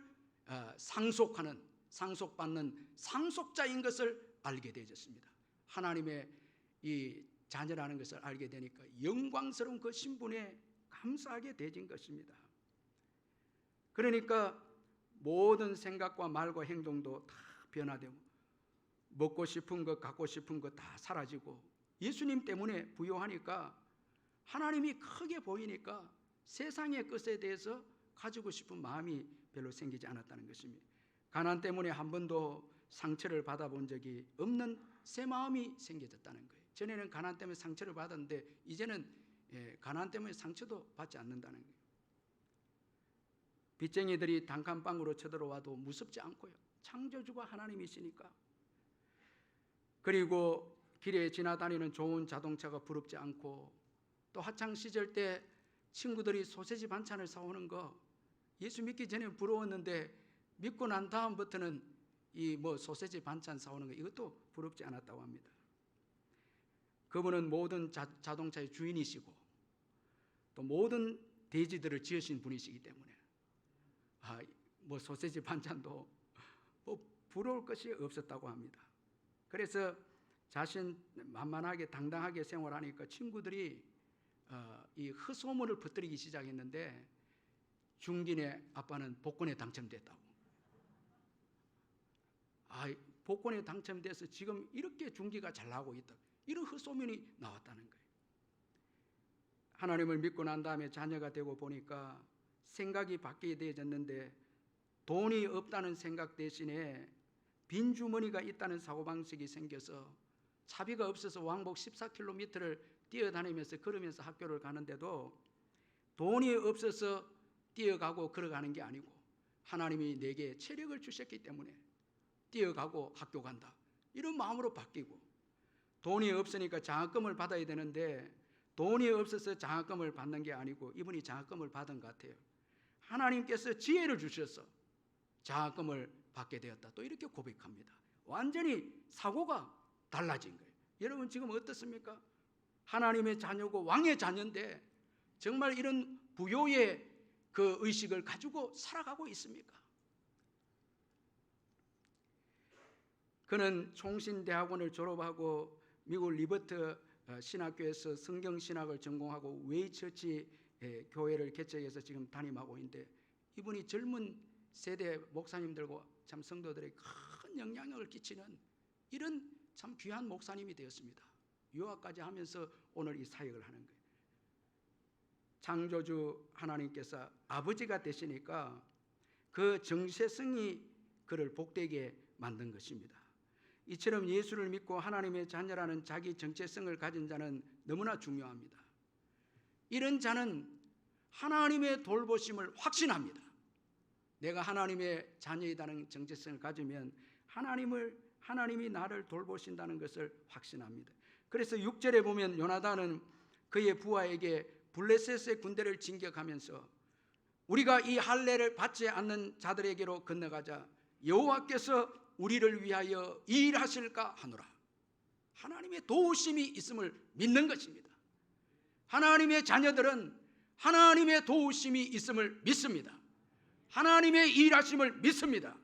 상속받는 상속자인 것을 알게 되어졌습니다. 하나님의 이 자녀라는 것을 알게 되니까 영광스러운 그 신분에 감사하게 되진 것입니다. 그러니까 모든 생각과 말과 행동도 다 변화되고, 먹고 싶은 것, 갖고 싶은 것 다 사라지고, 예수님 때문에 부요하니까, 하나님이 크게 보이니까 세상의 것에 대해서 가지고 싶은 마음이 별로 생기지 않았다는 것입니다. 가난 때문에 한 번도 상처를 받아본 적이 없는 새 마음이 생겨졌다는 거예요. 전에는 가난 때문에 상처를 받았는데 이제는 가난 때문에 상처도 받지 않는다는 거예요. 빚쟁이들이 단칸방으로 쳐들어와도 무섭지 않고요. 창조주가 하나님이시니까. 그리고 길에 지나다니는 좋은 자동차가 부럽지 않고, 또 학창시절 때 친구들이 소세지 반찬을 사오는 거 예수 믿기 전에 부러웠는데 믿고 난 다음부터는 이 소세지 반찬 사오는 거 이것도 부럽지 않았다고 합니다. 그분은 모든 자동차의 주인이시고 또 모든 대지들을 지으신 분이시기 때문에 소세지 반찬도 부러울 것이 없었다고 합니다. 그래서 자신 만만하게 당당하게 생활하니까 친구들이 이 헛소문을 퍼뜨리기 시작했는데, 중gin의 아빠는 복권에 당첨됐다고. 복권에 당첨돼서 지금 이렇게 중기가 잘 나오고 있다, 이런 헛소문이 나왔다는 거예요. 하나님을 믿고 난 다음에 자녀가 되고 보니까 생각이 바뀌게 되어졌는데, 돈이 없다는 생각 대신에 빈 주머니가 있다는 사고방식이 생겨서 차비가 없어서 왕복 14km를 뛰어다니면서 걸으면서 학교를 가는데도 돈이 없어서 뛰어가고 걸어가는 게 아니고 하나님이 내게 체력을 주셨기 때문에 뛰어가고 학교 간다, 이런 마음으로 바뀌고, 돈이 없으니까 장학금을 받아야 되는데 돈이 없어서 장학금을 받는 게 아니고 이분이 장학금을 받은 것 같아요. 하나님께서 지혜를 주셔서 장학금을 받게 되었다, 또 이렇게 고백합니다. 완전히 사고가 달라진 거예요. 여러분 지금 어떻습니까? 하나님의 자녀고 왕의 자녀인데 정말 이런 부요의 그 의식을 가지고 살아가고 있습니까? 그는 총신대학원을 졸업하고 미국 리버트 신학교에서 성경신학을 전공하고 웨이처치 교회를 개척해서 지금 담임하고 있는데, 이분이 젊은 세대 목사님들과 참 성도들에게 큰 영향력을 끼치는 이런 참 귀한 목사님이 되었습니다. 유학까지 하면서 오늘 이 사역을 하는 거예요. 창조주 하나님께서 아버지가 되시니까 그 정체성이 그를 복되게 만든 것입니다. 이처럼 예수를 믿고 하나님의 자녀라는 자기 정체성을 가진 자는 너무나 중요합니다. 이런 자는 하나님의 돌보심을 확신합니다. 내가 하나님의 자녀이라는 정체성을 가지면 하나님이 나를 돌보신다는 것을 확신합니다. 그래서 6절에 보면 요나단은 그의 부하에게 블레셋의 군대를 진격하면서 우리가 이 할례를 받지 않는 자들에게로 건너가자 여호와께서 우리를 위하여 일하실까 하노라. 하나님의 도우심이 있음을 믿는 것입니다. 하나님의 자녀들은 하나님의 도우심이 있음을 믿습니다. 하나님의 일하심을 믿습니다.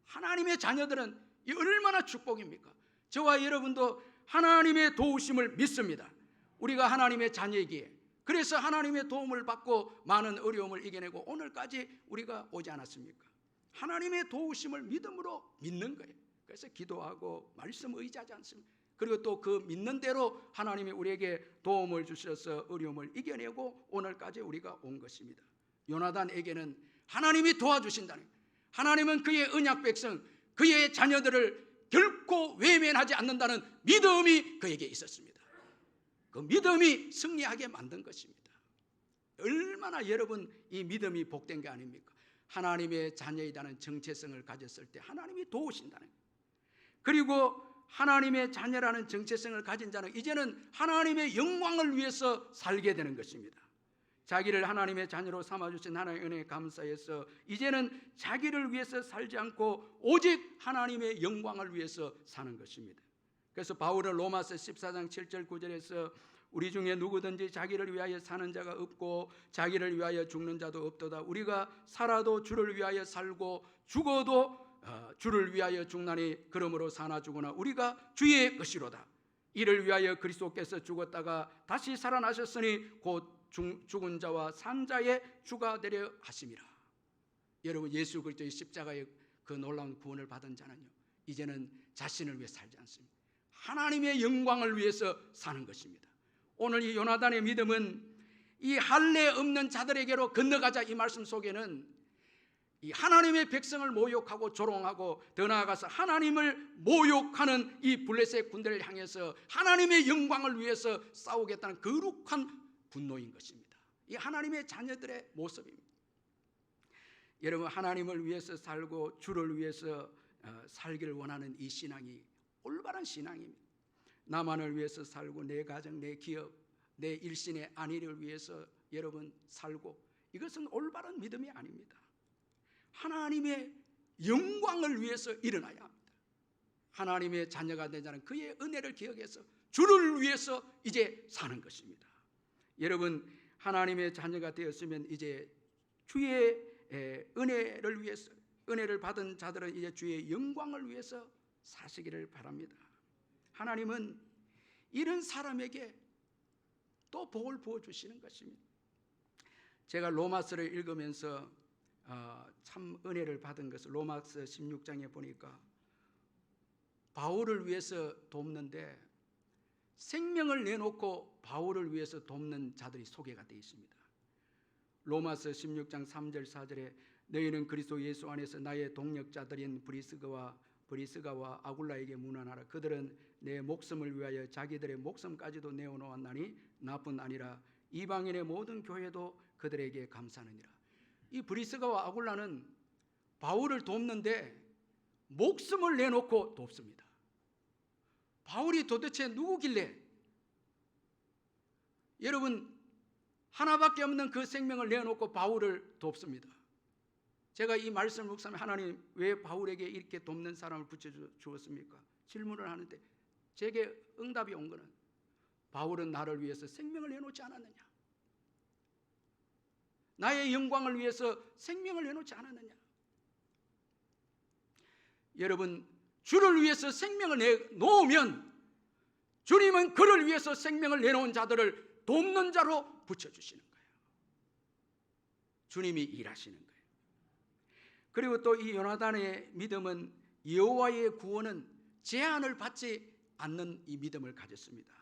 하나님의 자녀들은 이 얼마나 축복입니까? 저와 여러분도 하나님의 도우심을 믿습니다. 우리가 하나님의 자녀이기에, 그래서 하나님의 도움을 받고 많은 어려움을 이겨내고 오늘까지 우리가 오지 않았습니까? 하나님의 도우심을 믿음으로 믿는 거예요. 그래서 기도하고 말씀 의지하지 않습니다. 그리고 또 그 믿는 대로 하나님이 우리에게 도움을 주셔서 어려움을 이겨내고 오늘까지 우리가 온 것입니다. 요나단에게는 하나님이 도와주신다는, 하나님은 그의 언약 백성, 그의 자녀들을 결코 외면하지 않는다는 믿음이 그에게 있었습니다. 그 믿음이 승리하게 만든 것입니다. 얼마나 여러분 이 믿음이 복된 게 아닙니까? 하나님의 자녀이라는 정체성을 가졌을 때 하나님이 도우신다는 거예요. 그리고 하나님의 자녀라는 정체성을 가진 자는 이제는 하나님의 영광을 위해서 살게 되는 것입니다. 자기를 하나님의 자녀로 삼아주신 하나님의 은혜에 감사해서 이제는 자기를 위해서 살지 않고 오직 하나님의 영광을 위해서 사는 것입니다. 그래서 바울은 로마서 14장 7절 9절에서 우리 중에 누구든지 자기를 위하여 사는 자가 없고 자기를 위하여 죽는 자도 없도다. 우리가 살아도 주를 위하여 살고 죽어도 주를 위하여 죽나니 그러므로 사나 죽으나 우리가 주의 것이로다. 이를 위하여 그리스도께서 죽었다가 다시 살아나셨으니 곧 죽은 자와 산 자의 주가 되려 하심이라. 여러분, 예수 그리스도의 십자가의 그 놀라운 구원을 받은 자는요, 이제는 자신을 위해 살지 않습니다. 하나님의 영광을 위해서 사는 것입니다. 오늘 이 요나단의 믿음은 이 할례 없는 자들에게로 건너가자 이 말씀 속에는 이 하나님의 백성을 모욕하고 조롱하고 더 나아가서 하나님을 모욕하는 이 블레셋 군대를 향해서 하나님의 영광을 위해서 싸우겠다는 거룩한 분노인 것입니다. 이 하나님의 자녀들의 모습입니다. 여러분, 하나님을 위해서 살고 주를 위해서 살기를 원하는 이 신앙이 올바른 신앙입니다. 나만을 위해서 살고 내 가정, 내 기업, 내 일신의 안위를 위해서 여러분 살고, 이것은 올바른 믿음이 아닙니다. 하나님의 영광을 위해서 일어나야 합니다. 하나님의 자녀가 된 자는 그의 은혜를 기억해서 주를 위해서 이제 사는 것입니다. 여러분, 하나님의 자녀가 되었으면 이제 주의 은혜를 위해서, 은혜를 받은 자들은 이제 주의 영광을 위해서 사시기를 바랍니다. 하나님은 이런 사람에게 또 복을 부어주시는 것입니다. 제가 로마서를 읽으면서 참 은혜를 받은 것을 로마서 16장에 보니까 바울을 위해서 돕는데 생명을 내놓고 바울을 위해서 돕는 자들이 소개가 되어 있습니다. 로마서 16장 3절 4절에 너희는 그리스도 예수 안에서 나의 동력자들인 브리스가와 아굴라에게 문안하라. 그들은 내 목숨을 위하여 자기들의 목숨까지도 내어놓았나니 나뿐 아니라 이방인의 모든 교회도 그들에게 감사하느니라. 이 브리스가와 아굴라는 바울을 돕는데 목숨을 내놓고 돕습니다. 바울이 도대체 누구길래 여러분 하나밖에 없는 그 생명을 내놓고 바울을 돕습니다. 제가 이 말씀을 묵상하면 하나님 왜 바울에게 이렇게 돕는 사람을 붙여주었습니까? 질문을 하는데 제게 응답이 온 것은 바울은 나를 위해서 생명을 내놓지 않았느냐? 나의 영광을 위해서 생명을 내놓지 않았느냐? 여러분, 주를 위해서 생명을 내놓으면 주님은 그를 위해서 생명을 내놓은 자들을 돕는 자로 붙여주시는 거예요. 주님이 일하시는 거예요. 그리고 또 이 요나단의 믿음은 여호와의 구원은 제한을 받지 않는 이 믿음을 가졌습니다.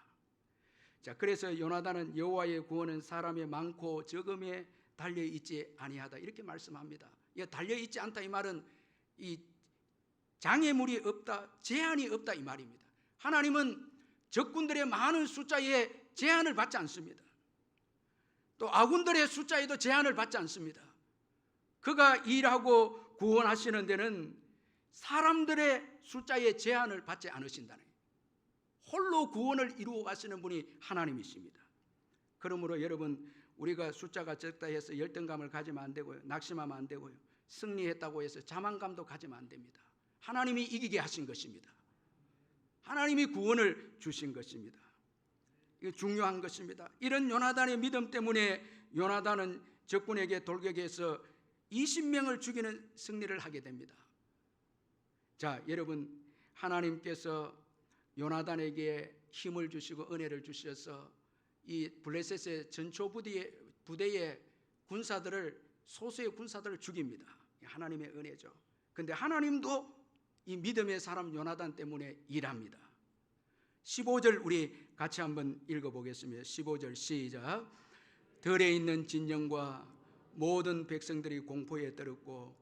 자, 그래서 요나단은 여호와의 구원은 사람의 많고 적음에 달려 있지 아니하다 이렇게 말씀합니다. 이 달려 있지 않다 이 말은 이 장애물이 없다, 제한이 없다 이 말입니다. 하나님은 적군들의 많은 숫자에 제한을 받지 않습니다. 또 아군들의 숫자에도 제한을 받지 않습니다. 그가 일하고 구원하시는 데는 사람들의 숫자에 제한을 받지 않으신다는 거예요. 홀로 구원을 이루어 가시는 분이 하나님이십니다. 그러므로 여러분, 우리가 숫자가 적다 해서 열등감을 가지면 안 되고요, 낙심하면 안 되고요, 승리했다고 해서 자만감도 가지면 안 됩니다. 하나님이 이기게 하신 것입니다. 하나님이 구원을 주신 것입니다. 이게 중요한 것입니다. 이런 요나단의 믿음 때문에 요나단은 적군에게 돌격해서 20명을 죽이는 승리를 하게 됩니다. 자, 여러분, 하나님께서 요나단에게 힘을 주시고 은혜를 주셔서 이 블레셋의 전초 부대의 군사들을, 소수의 군사들을 죽입니다. 하나님의 은혜죠. 근데 하나님도 이 믿음의 사람 요나단 때문에 일합니다. 15절 우리 같이 한번 읽어보겠습니다. 15절 시작. 들에 있는 진영과 모든 백성들이 공포에 떨었고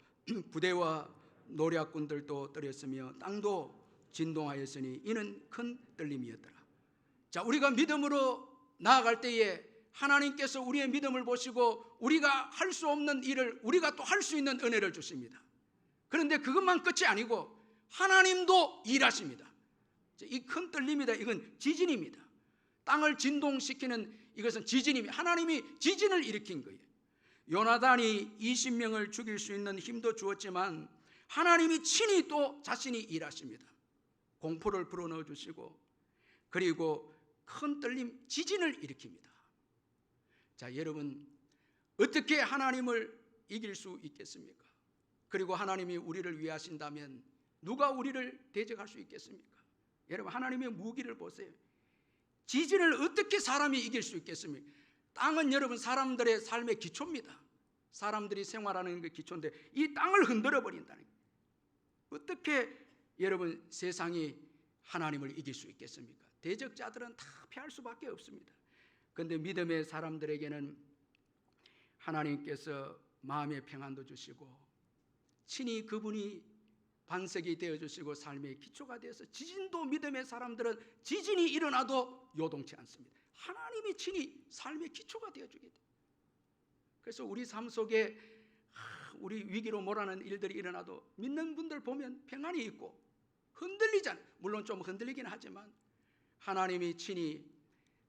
부대와 노략군들도 떨었으며 땅도 진동하였으니 이는 큰 떨림이었더라. 자, 우리가 믿음으로 나아갈 때에 하나님께서 우리의 믿음을 보시고 우리가 할 수 없는 일을 우리가 또 할 수 있는 은혜를 주십니다. 그런데 그것만 끝이 아니고 하나님도 일하십니다. 이 큰 떨림이다. 이건 지진입니다. 땅을 진동시키는 이것은 지진입니다. 하나님이 지진을 일으킨 거예요. 요나단이 20명을 죽일 수 있는 힘도 주었지만 하나님이 친히 또 자신이 일하십니다. 공포를 불어넣어 주시고 그리고 큰 떨림, 지진을 일으킵니다. 자, 여러분, 어떻게 하나님을 이길 수 있겠습니까? 그리고 하나님이 우리를 위하신다면 누가 우리를 대적할 수 있겠습니까? 여러분, 하나님의 무기를 보세요. 지진을 어떻게 사람이 이길 수 있겠습니까? 땅은 여러분 사람들의 삶의 기초입니다. 사람들이 생활하는 게 기초인데 이 땅을 흔들어 버린다는 거예요. 어떻게 여러분 세상이 하나님을 이길 수 있겠습니까? 대적자들은 다 피할 수밖에 없습니다. 그런데 믿음의 사람들에게는 하나님께서 마음의 평안도 주시고 친히 그분이 반석이 되어주시고 삶의 기초가 되어서 지진도 믿음의 사람들은 지진이 일어나도 요동치 않습니다. 하나님이 친히 삶의 기초가 되어주게 돼요. 그래서 우리 삶 속에 우리 위기로 몰아는 일들이 일어나도 믿는 분들 보면 평안이 있고 흔들리지 않아요. 물론 좀 흔들리긴 하지만 하나님이 친히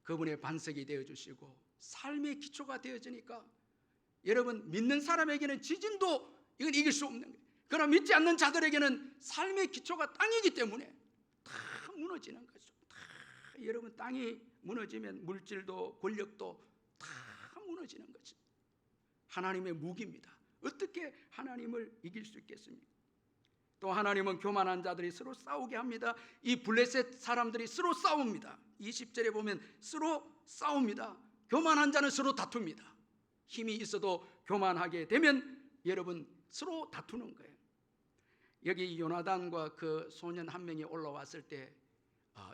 그분의 반석이 되어주시고 삶의 기초가 되어지니까 여러분 믿는 사람에게는 지진도 이건 이길 수 없는 거예요. 그러나 믿지 않는 자들에게는 삶의 기초가 땅이기 때문에 다 무너지는 거죠. 다 여러분 땅이 무너지면 물질도 권력도 다 무너지는 거죠. 하나님의 무기입니다. 어떻게 하나님을 이길 수 있겠습니까? 또 하나님은 교만한 자들이 서로 싸우게 합니다. 이 블레셋 사람들이 서로 싸웁니다. 20절에 보면 서로 싸웁니다. 교만한 자는 서로 다툽니다. 힘이 있어도 교만하게 되면 여러분 서로 다투는 거예요. 여기 요나단과 그 소년 한 명이 올라왔을 때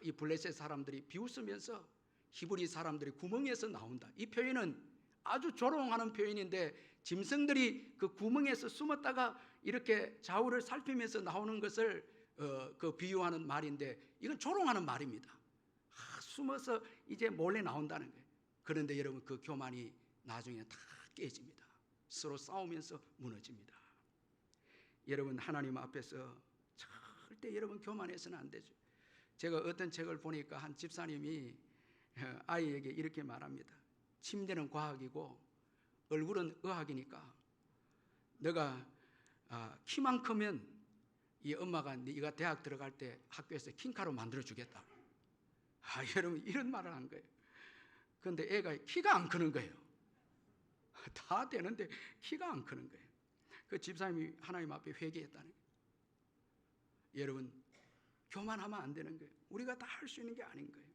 이 블레셋 사람들이 비웃으면서 히브리 사람들이 구멍에서 나온다. 이 표현은 아주 조롱하는 표현인데 짐승들이 그 구멍에서 숨었다가 이렇게 좌우를 살피면서 나오는 것을 그 비유하는 말인데 이건 조롱하는 말입니다. 숨어서 이제 몰래 나온다는 거예요. 그런데 여러분 그 교만이 나중에 다 깨집니다. 서로 싸우면서 무너집니다. 여러분 하나님 앞에서 절대 여러분 교만해서는 안 되죠. 제가 어떤 책을 보니까 한 집사님이 아이에게 이렇게 말합니다. 침대는 과학이고 얼굴은 의학이니까 너가 키만 크면 이 엄마가 네가 대학 들어갈 때 학교에서 킹카로 만들어 주겠다. 여러분 이런 말을 한 거예요. 그런데 애가 키가 안 크는 거예요. 다 되는데 키가 안 크는 거예요. 그 집사님이 하나님 앞에 회개했다는 거예요. 여러분 교만하면 안 되는 거예요. 우리가 다 할 수 있는 게 아닌 거예요.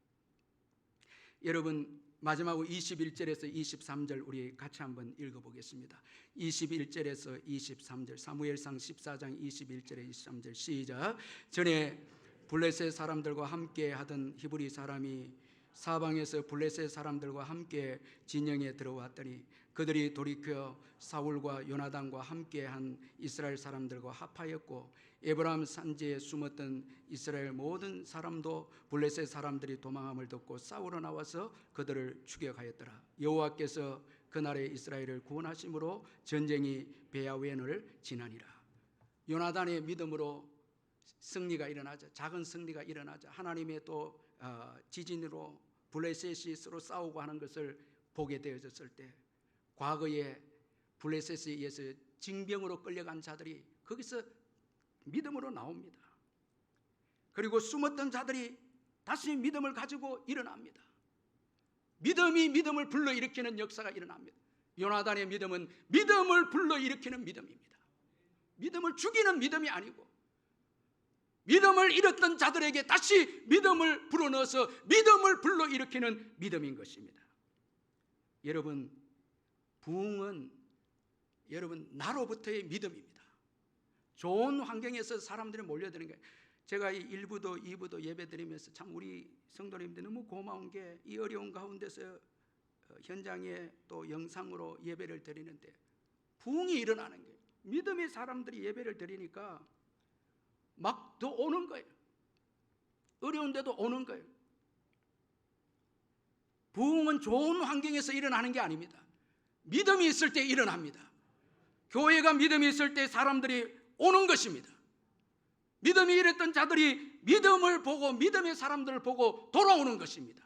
여러분 마지막으로 21절에서 23절 우리 같이 한번 읽어보겠습니다. 21절에서 23절 사무엘상 14장 21절에 23절 시작. 전에 블레셋 사람들과 함께 하던 히브리 사람이 사방에서 블레셋 사람들과 함께 진영에 들어왔더니 그들이 돌이켜 사울과 요나단과 함께한 이스라엘 사람들과 합하였고 에브라임 산지에 숨었던 이스라엘 모든 사람도 블레셋 사람들이 도망함을 듣고 싸우러 나와서 그들을 추격하였더라. 여호와께서 그날에 이스라엘을 구원하심으로 전쟁이 베야웬을 지나니라. 요나단의 믿음으로 승리가 일어나자, 작은 승리가 일어나자 하나님의 또 지진으로 블레셋이 서로 싸우고 하는 것을 보게 되어졌을 때 과거에 블레셋에 의해서 징병으로 끌려간 자들이 거기서 믿음으로 나옵니다. 그리고 숨었던 자들이 다시 믿음을 가지고 일어납니다. 믿음이 믿음을 불러일으키는 역사가 일어납니다. 요나단의 믿음은 믿음을 불러일으키는 믿음입니다. 믿음을 죽이는 믿음이 아니고 믿음을 잃었던 자들에게 다시 믿음을 불어넣어서 믿음을 불러일으키는 믿음인 것입니다. 여러분, 부흥은 여러분 나로부터의 믿음입니다. 좋은 환경에서 사람들이 몰려드는 거예요. 제가 이 1부도 2부도 예배 드리면서 참 우리 성도님들 너무 고마운 게 이 어려운 가운데서 현장에 또 영상으로 예배를 드리는데 부흥이 일어나는 거예요. 믿음의 사람들이 예배를 드리니까 막 더 오는 거예요. 어려운데도 오는 거예요. 부흥은 좋은 환경에서 일어나는 게 아닙니다. 믿음이 있을 때 일어납니다. 교회가 믿음이 있을 때 사람들이 오는 것입니다. 믿음이 잃었던 자들이 믿음을 보고 믿음의 사람들을 보고 돌아오는 것입니다.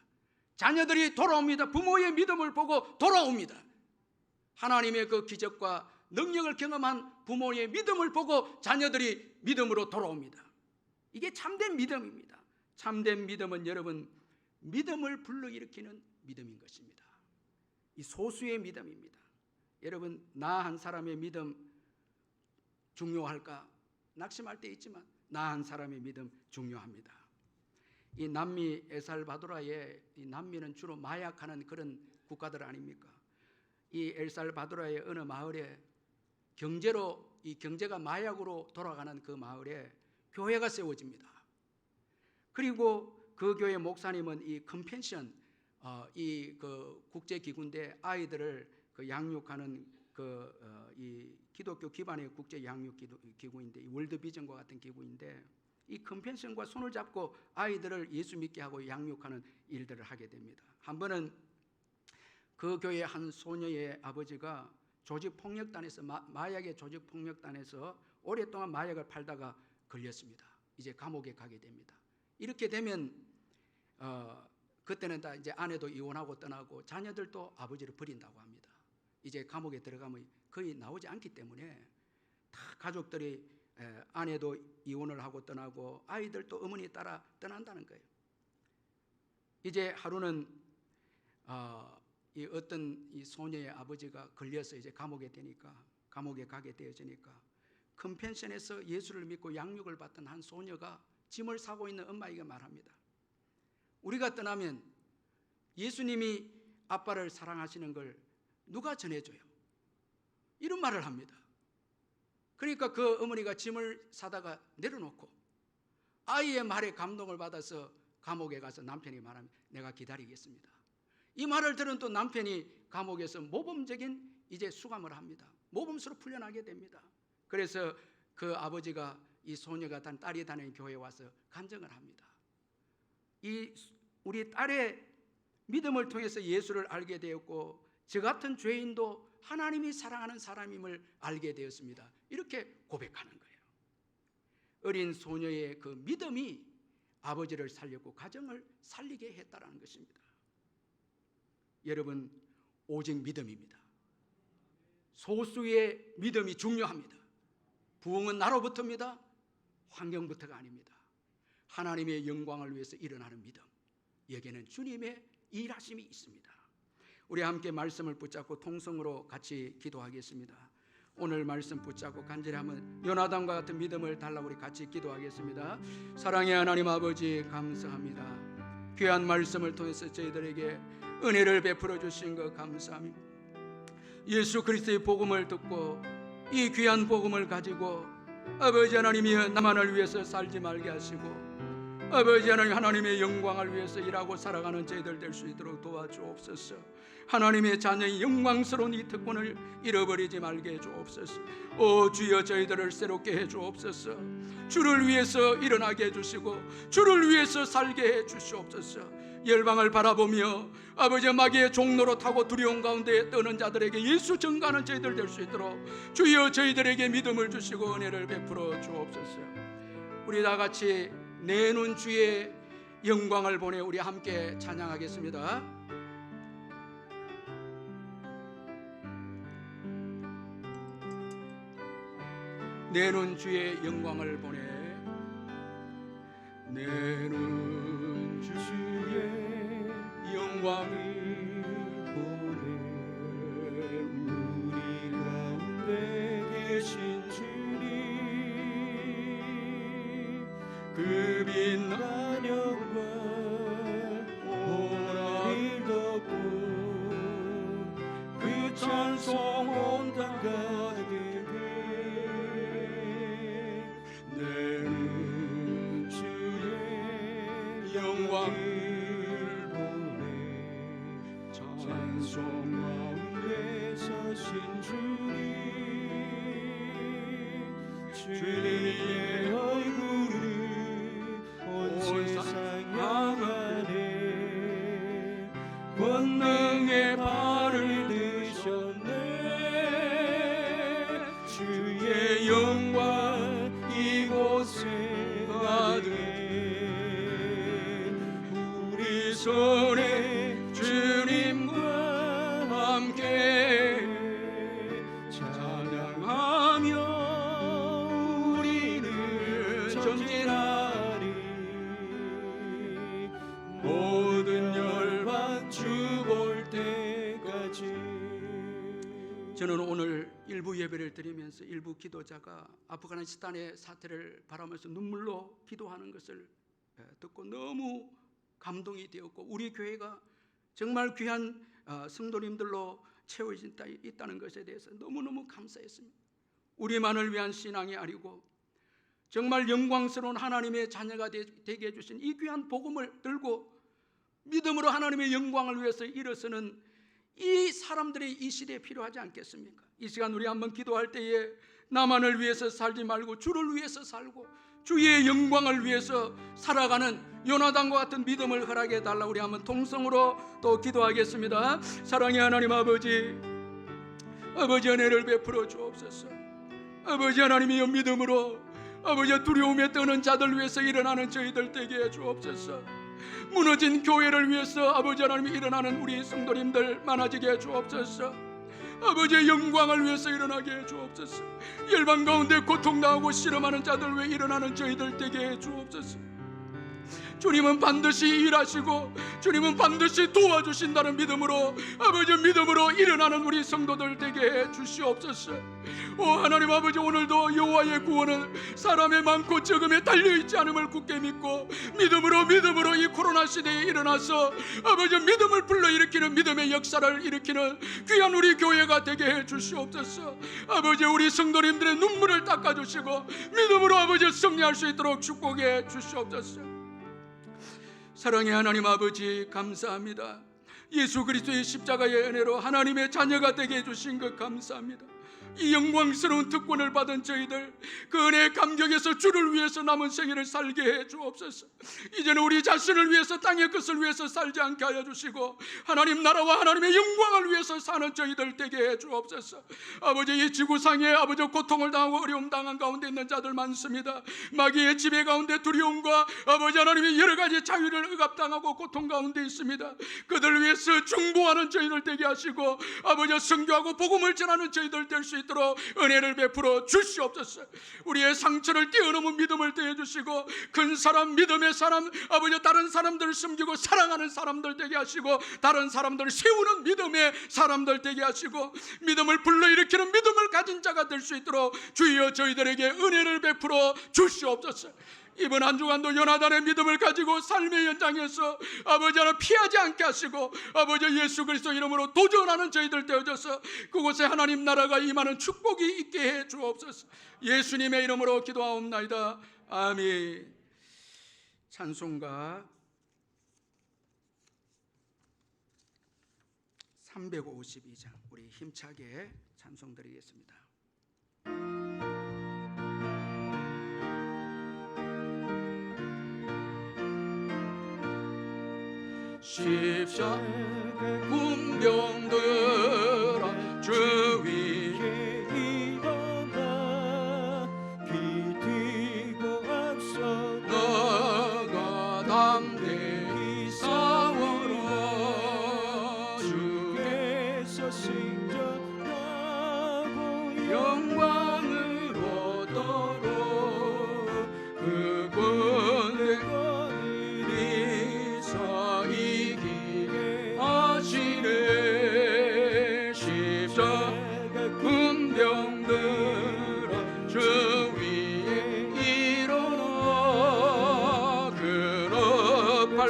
자녀들이 돌아옵니다. 부모의 믿음을 보고 돌아옵니다. 하나님의 그 기적과 능력을 경험한 부모의 믿음을 보고 자녀들이 믿음으로 돌아옵니다. 이게 참된 믿음입니다. 참된 믿음은 여러분 믿음을 불러일으키는 믿음인 것입니다. 이 소수의 믿음입니다. 여러분, 나 한 사람의 믿음 중요할까? 낙심할 때 있지만 나 한 사람의 믿음 중요합니다. 이 남미 엘살바도라에, 이 남미는 주로 마약하는 그런 국가들 아닙니까? 이 엘살바도라의 어느 마을에 이 경제가 마약으로 돌아가는 그 마을에 교회가 세워집니다. 그리고 그 교회 목사님은 이 컴펜션, 이 그 국제기구인데 아이들을 그 양육하는 이 기독교 기반의 국제 양육 기구인데 이 월드비전과 같은 기구인데 이 컴펜션과 손을 잡고 아이들을 예수 믿게 하고 양육하는 일들을 하게 됩니다. 한 번은 그 교회 한 소녀의 아버지가 조직폭력단에서 마약의 조직폭력단에서 오랫동안 마약을 팔다가 걸렸습니다. 이제 감옥에 가게 됩니다. 이렇게 되면 그때는 다 이제 아내도 이혼하고 떠나고 자녀들도 아버지를 버린다고 합니다. 이제 감옥에 들어가면 거의 나오지 않기 때문에 다 가족들이 아내도 이혼을 하고 떠나고 아이들도 어머니 따라 떠난다는 거예요. 이제 하루는 이 어떤 이 소녀의 아버지가 걸려서 이제 감옥에 가게 되어지니까 컴펜션에서 예수를 믿고 양육을 받던 한 소녀가 짐을 싸고 있는 엄마에게 말합니다. 우리가 떠나면 예수님이 아빠를 사랑하시는 걸 누가 전해줘요? 이런 말을 합니다. 그러니까 그 어머니가 짐을 사다가 내려놓고 아이의 말에 감동을 받아서 감옥에 가서 남편이 말합니다. 내가 기다리겠습니다. 이 말을 들은 또 남편이 감옥에서 모범적인 이제 수감을 합니다. 모범수로 풀려나게 됩니다. 그래서 그 아버지가 이 소녀가 딸이 다니는 교회에 와서 간증을 합니다. 우리 딸의 믿음을 통해서 예수를 알게 되었고 저 같은 죄인도 하나님이 사랑하는 사람임을 알게 되었습니다. 이렇게 고백하는 거예요. 어린 소녀의 그 믿음이 아버지를 살렸고 가정을 살리게 했다라는 것입니다. 여러분, 오직 믿음입니다. 소수의 믿음이 중요합니다. 부흥은 나로부터입니다. 환경부터가 아닙니다. 하나님의 영광을 위해서 일어나는 믿음, 여기에는 주님의 일하심이 있습니다. 우리 함께 말씀을 붙잡고 통성으로 같이 기도하겠습니다. 오늘 말씀 붙잡고 간절히 한번 요나단과 같은 믿음을 달라고 우리 같이 기도하겠습니다. 사랑의 하나님 아버지, 감사합니다. 귀한 말씀을 통해서 저희들에게 은혜를 베풀어 주신 것 감사합니다. 예수 그리스도의 복음을 듣고 이 귀한 복음을 가지고 아버지 하나님이 나만을 위해서 살지 말게 하시고 아버지 하나님, 하나님의 영광을 위해서 일하고 살아가는 저희들 될 수 있도록 도와주옵소서. 하나님의 자녀의 영광스러운 이 특권을 잃어버리지 말게 해주옵소서. 오 주여, 저희들을 새롭게 해주옵소서. 주를 위해서 일어나게 해주시고 주를 위해서 살게 해주시옵소서. 열방을 바라보며 아버지 마귀의 종로로 타고 두려움 가운데 떠는 자들에게 예수 증거하는 저희들 될 수 있도록 주여 저희들에게 믿음을 주시고 은혜를 베풀어 주옵소서. 우리 다 같이 내 눈 주의 영광을 보내 우리 함께 찬양하겠습니다. 내 눈 주의 영광을 보내 내 눈 주의 영광을 보내 우리 가운데 계신 주님 그 빛나 찬양과 오늘 덮고 그 찬송 온 땅 가득해 내는 주의 영광을 보내 찬송 가운데 서신 주님의 얼굴을 온 세상 향하네 권능의 발을 드셨네 주의 영광 이곳에 가득해 우리 손에 주님과 함께 찬양하며 전진하리 모든 열방 주 볼 때까지. 저는 오늘 일부 예배를 드리면서 일부 기도자가 아프가니스탄의 사태를 바라면서 눈물로 기도하는 것을 듣고 너무 감동이 되었고 우리 교회가 정말 귀한 성도님들로 채워져 있다는 것에 대해서 너무너무 감사했습니다. 우리만을 위한 신앙이 아니고 정말 영광스러운 하나님의 자녀가 되게 해주신 이 귀한 복음을 들고 믿음으로 하나님의 영광을 위해서 일어서는 이 사람들이 이 시대에 필요하지 않겠습니까? 이 시간 우리 한번 기도할 때에 나만을 위해서 살지 말고 주를 위해서 살고 주의 영광을 위해서 살아가는 요나단과 같은 믿음을 허락해 달라. 우리 한번 통성으로 또 기도하겠습니다. 사랑의 하나님 아버지, 아버지 은혜를 베풀어 주옵소서. 아버지 하나님의 믿음으로 아버지 두려움에 떠는 자들 위해서 일어나는 저희들 되게 해 주옵소서. 무너진 교회를 위해서 아버지 하나님이 일어나는 우리 성도님들 많아지게 해 주옵소서. 아버지의 영광을 위해서 일어나게 해 주옵소서. 열방 가운데 고통당하고 실험하는 자들 위해 일어나는 저희들 되게 해 주옵소서. 주님은 반드시 일하시고 주님은 반드시 도와주신다는 믿음으로 아버지 믿음으로 일어나는 우리 성도들 되게 해 주시옵소서. 오 하나님 아버지, 오늘도 여호와의 구원은 사람의 많고 적음에 달려있지 않음을 굳게 믿고 믿음으로 이 코로나 시대에 일어나서 아버지 믿음을 불러일으키는 믿음의 역사를 일으키는 귀한 우리 교회가 되게 해 주시옵소서. 아버지 우리 성도님들의 눈물을 닦아주시고 믿음으로 아버지 승리할 수 있도록 축복해 주시옵소서. 사랑의 하나님 아버지 감사합니다. 예수 그리스도의 십자가의 은혜로 하나님의 자녀가 되게 해주신 것 감사합니다. 이 영광스러운 특권을 받은 저희들 그 은혜의 감격에서 주를 위해서 남은 생애를 살게 해 주옵소서. 이제는 우리 자신을 위해서 땅의 것을 위해서 살지 않게 하여 주시고 하나님 나라와 하나님의 영광을 위해서 사는 저희들 되게 해 주옵소서. 아버지 이 지구상에 아버지 고통을 당하고 어려움 당한 가운데 있는 자들 많습니다. 마귀의 지배 가운데 두려움과 아버지 하나님의 여러 가지 자유를 억압당하고 고통 가운데 있습니다. 그들 위해서 중보하는 저희들 되게 하시고 아버지 선교하고 복음을 전하는 저희들 될 수 있도록 은혜를 베풀어 주시옵소서. 우리의 상처를 뛰어넘은 믿음을 더해 주시고 큰 사람 믿음의 사람 아버지 다른 사람들을 섬기고 사랑하는 사람들 되게 하시고 다른 사람들을 세우는 믿음의 사람들 되게 하시고 믿음을 불러일으키는 믿음을 가진 자가 될 수 있도록 주여 저희들에게 은혜를 베풀어 주시옵소서. 이번 한 주간도 요나단의 믿음을 가지고 삶의 현장에서 아버지 하나 피하지 않게 하시고 아버지 예수 그리스도 이름으로 도전하는 저희들 되어져서 그곳에 하나님 나라가 임하는 축복이 있게 해 주옵소서. 예수님의 이름으로 기도하옵나이다. 아멘. 찬송가 352장 우리 힘차게 찬송 드리겠습니다. 십자가 군병들아 주 위에 일어나 기뛰고 앞서 나가 담대히 싸워라. 주께서 승전하고 영광을 얻도록 그분의 하시네. 십자가 군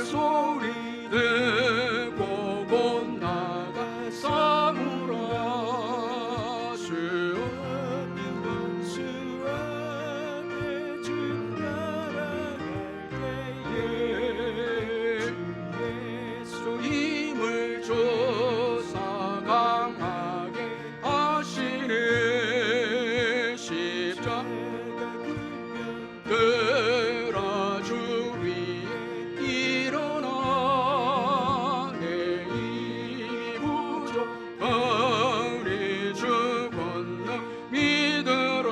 소리 듣고 곧 나가 싸우라. 수 없는 원수 앞에 주 따라갈 때에 주 힘을 주사 강하게 하시네. 십자가 그라 주 위에 일어나. 내 힘이 부족하니 주 권능 믿으라.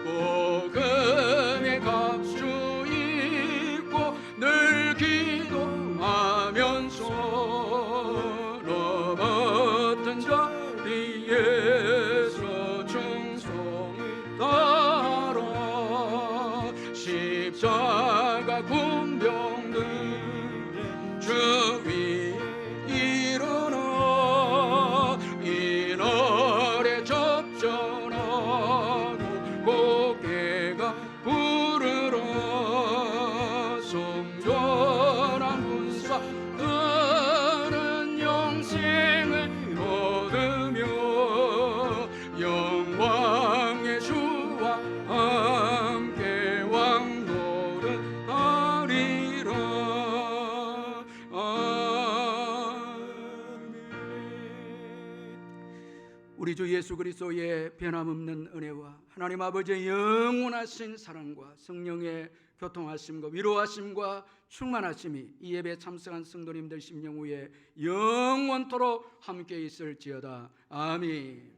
복음의 값주 입고 늘 기도하면서 넘어진 자리에서 충성을 다하라. 십자가 군병들 주 위에 일어나. 이 날에 접전하고 고개가 부르러 성전한 군사 그는 영생을 얻으며 영광의 주와 함께 왕노릇 하리라. 아멘. 우리 주 예수 그리스도의 변함없는 은혜와 하나님 아버지의 영원하신 사랑과 성령의 교통하심과 위로하심과 충만하심이 이 예배에 참석한 성도님들 심령 위에 영원토록 함께 있을지어다. 아멘.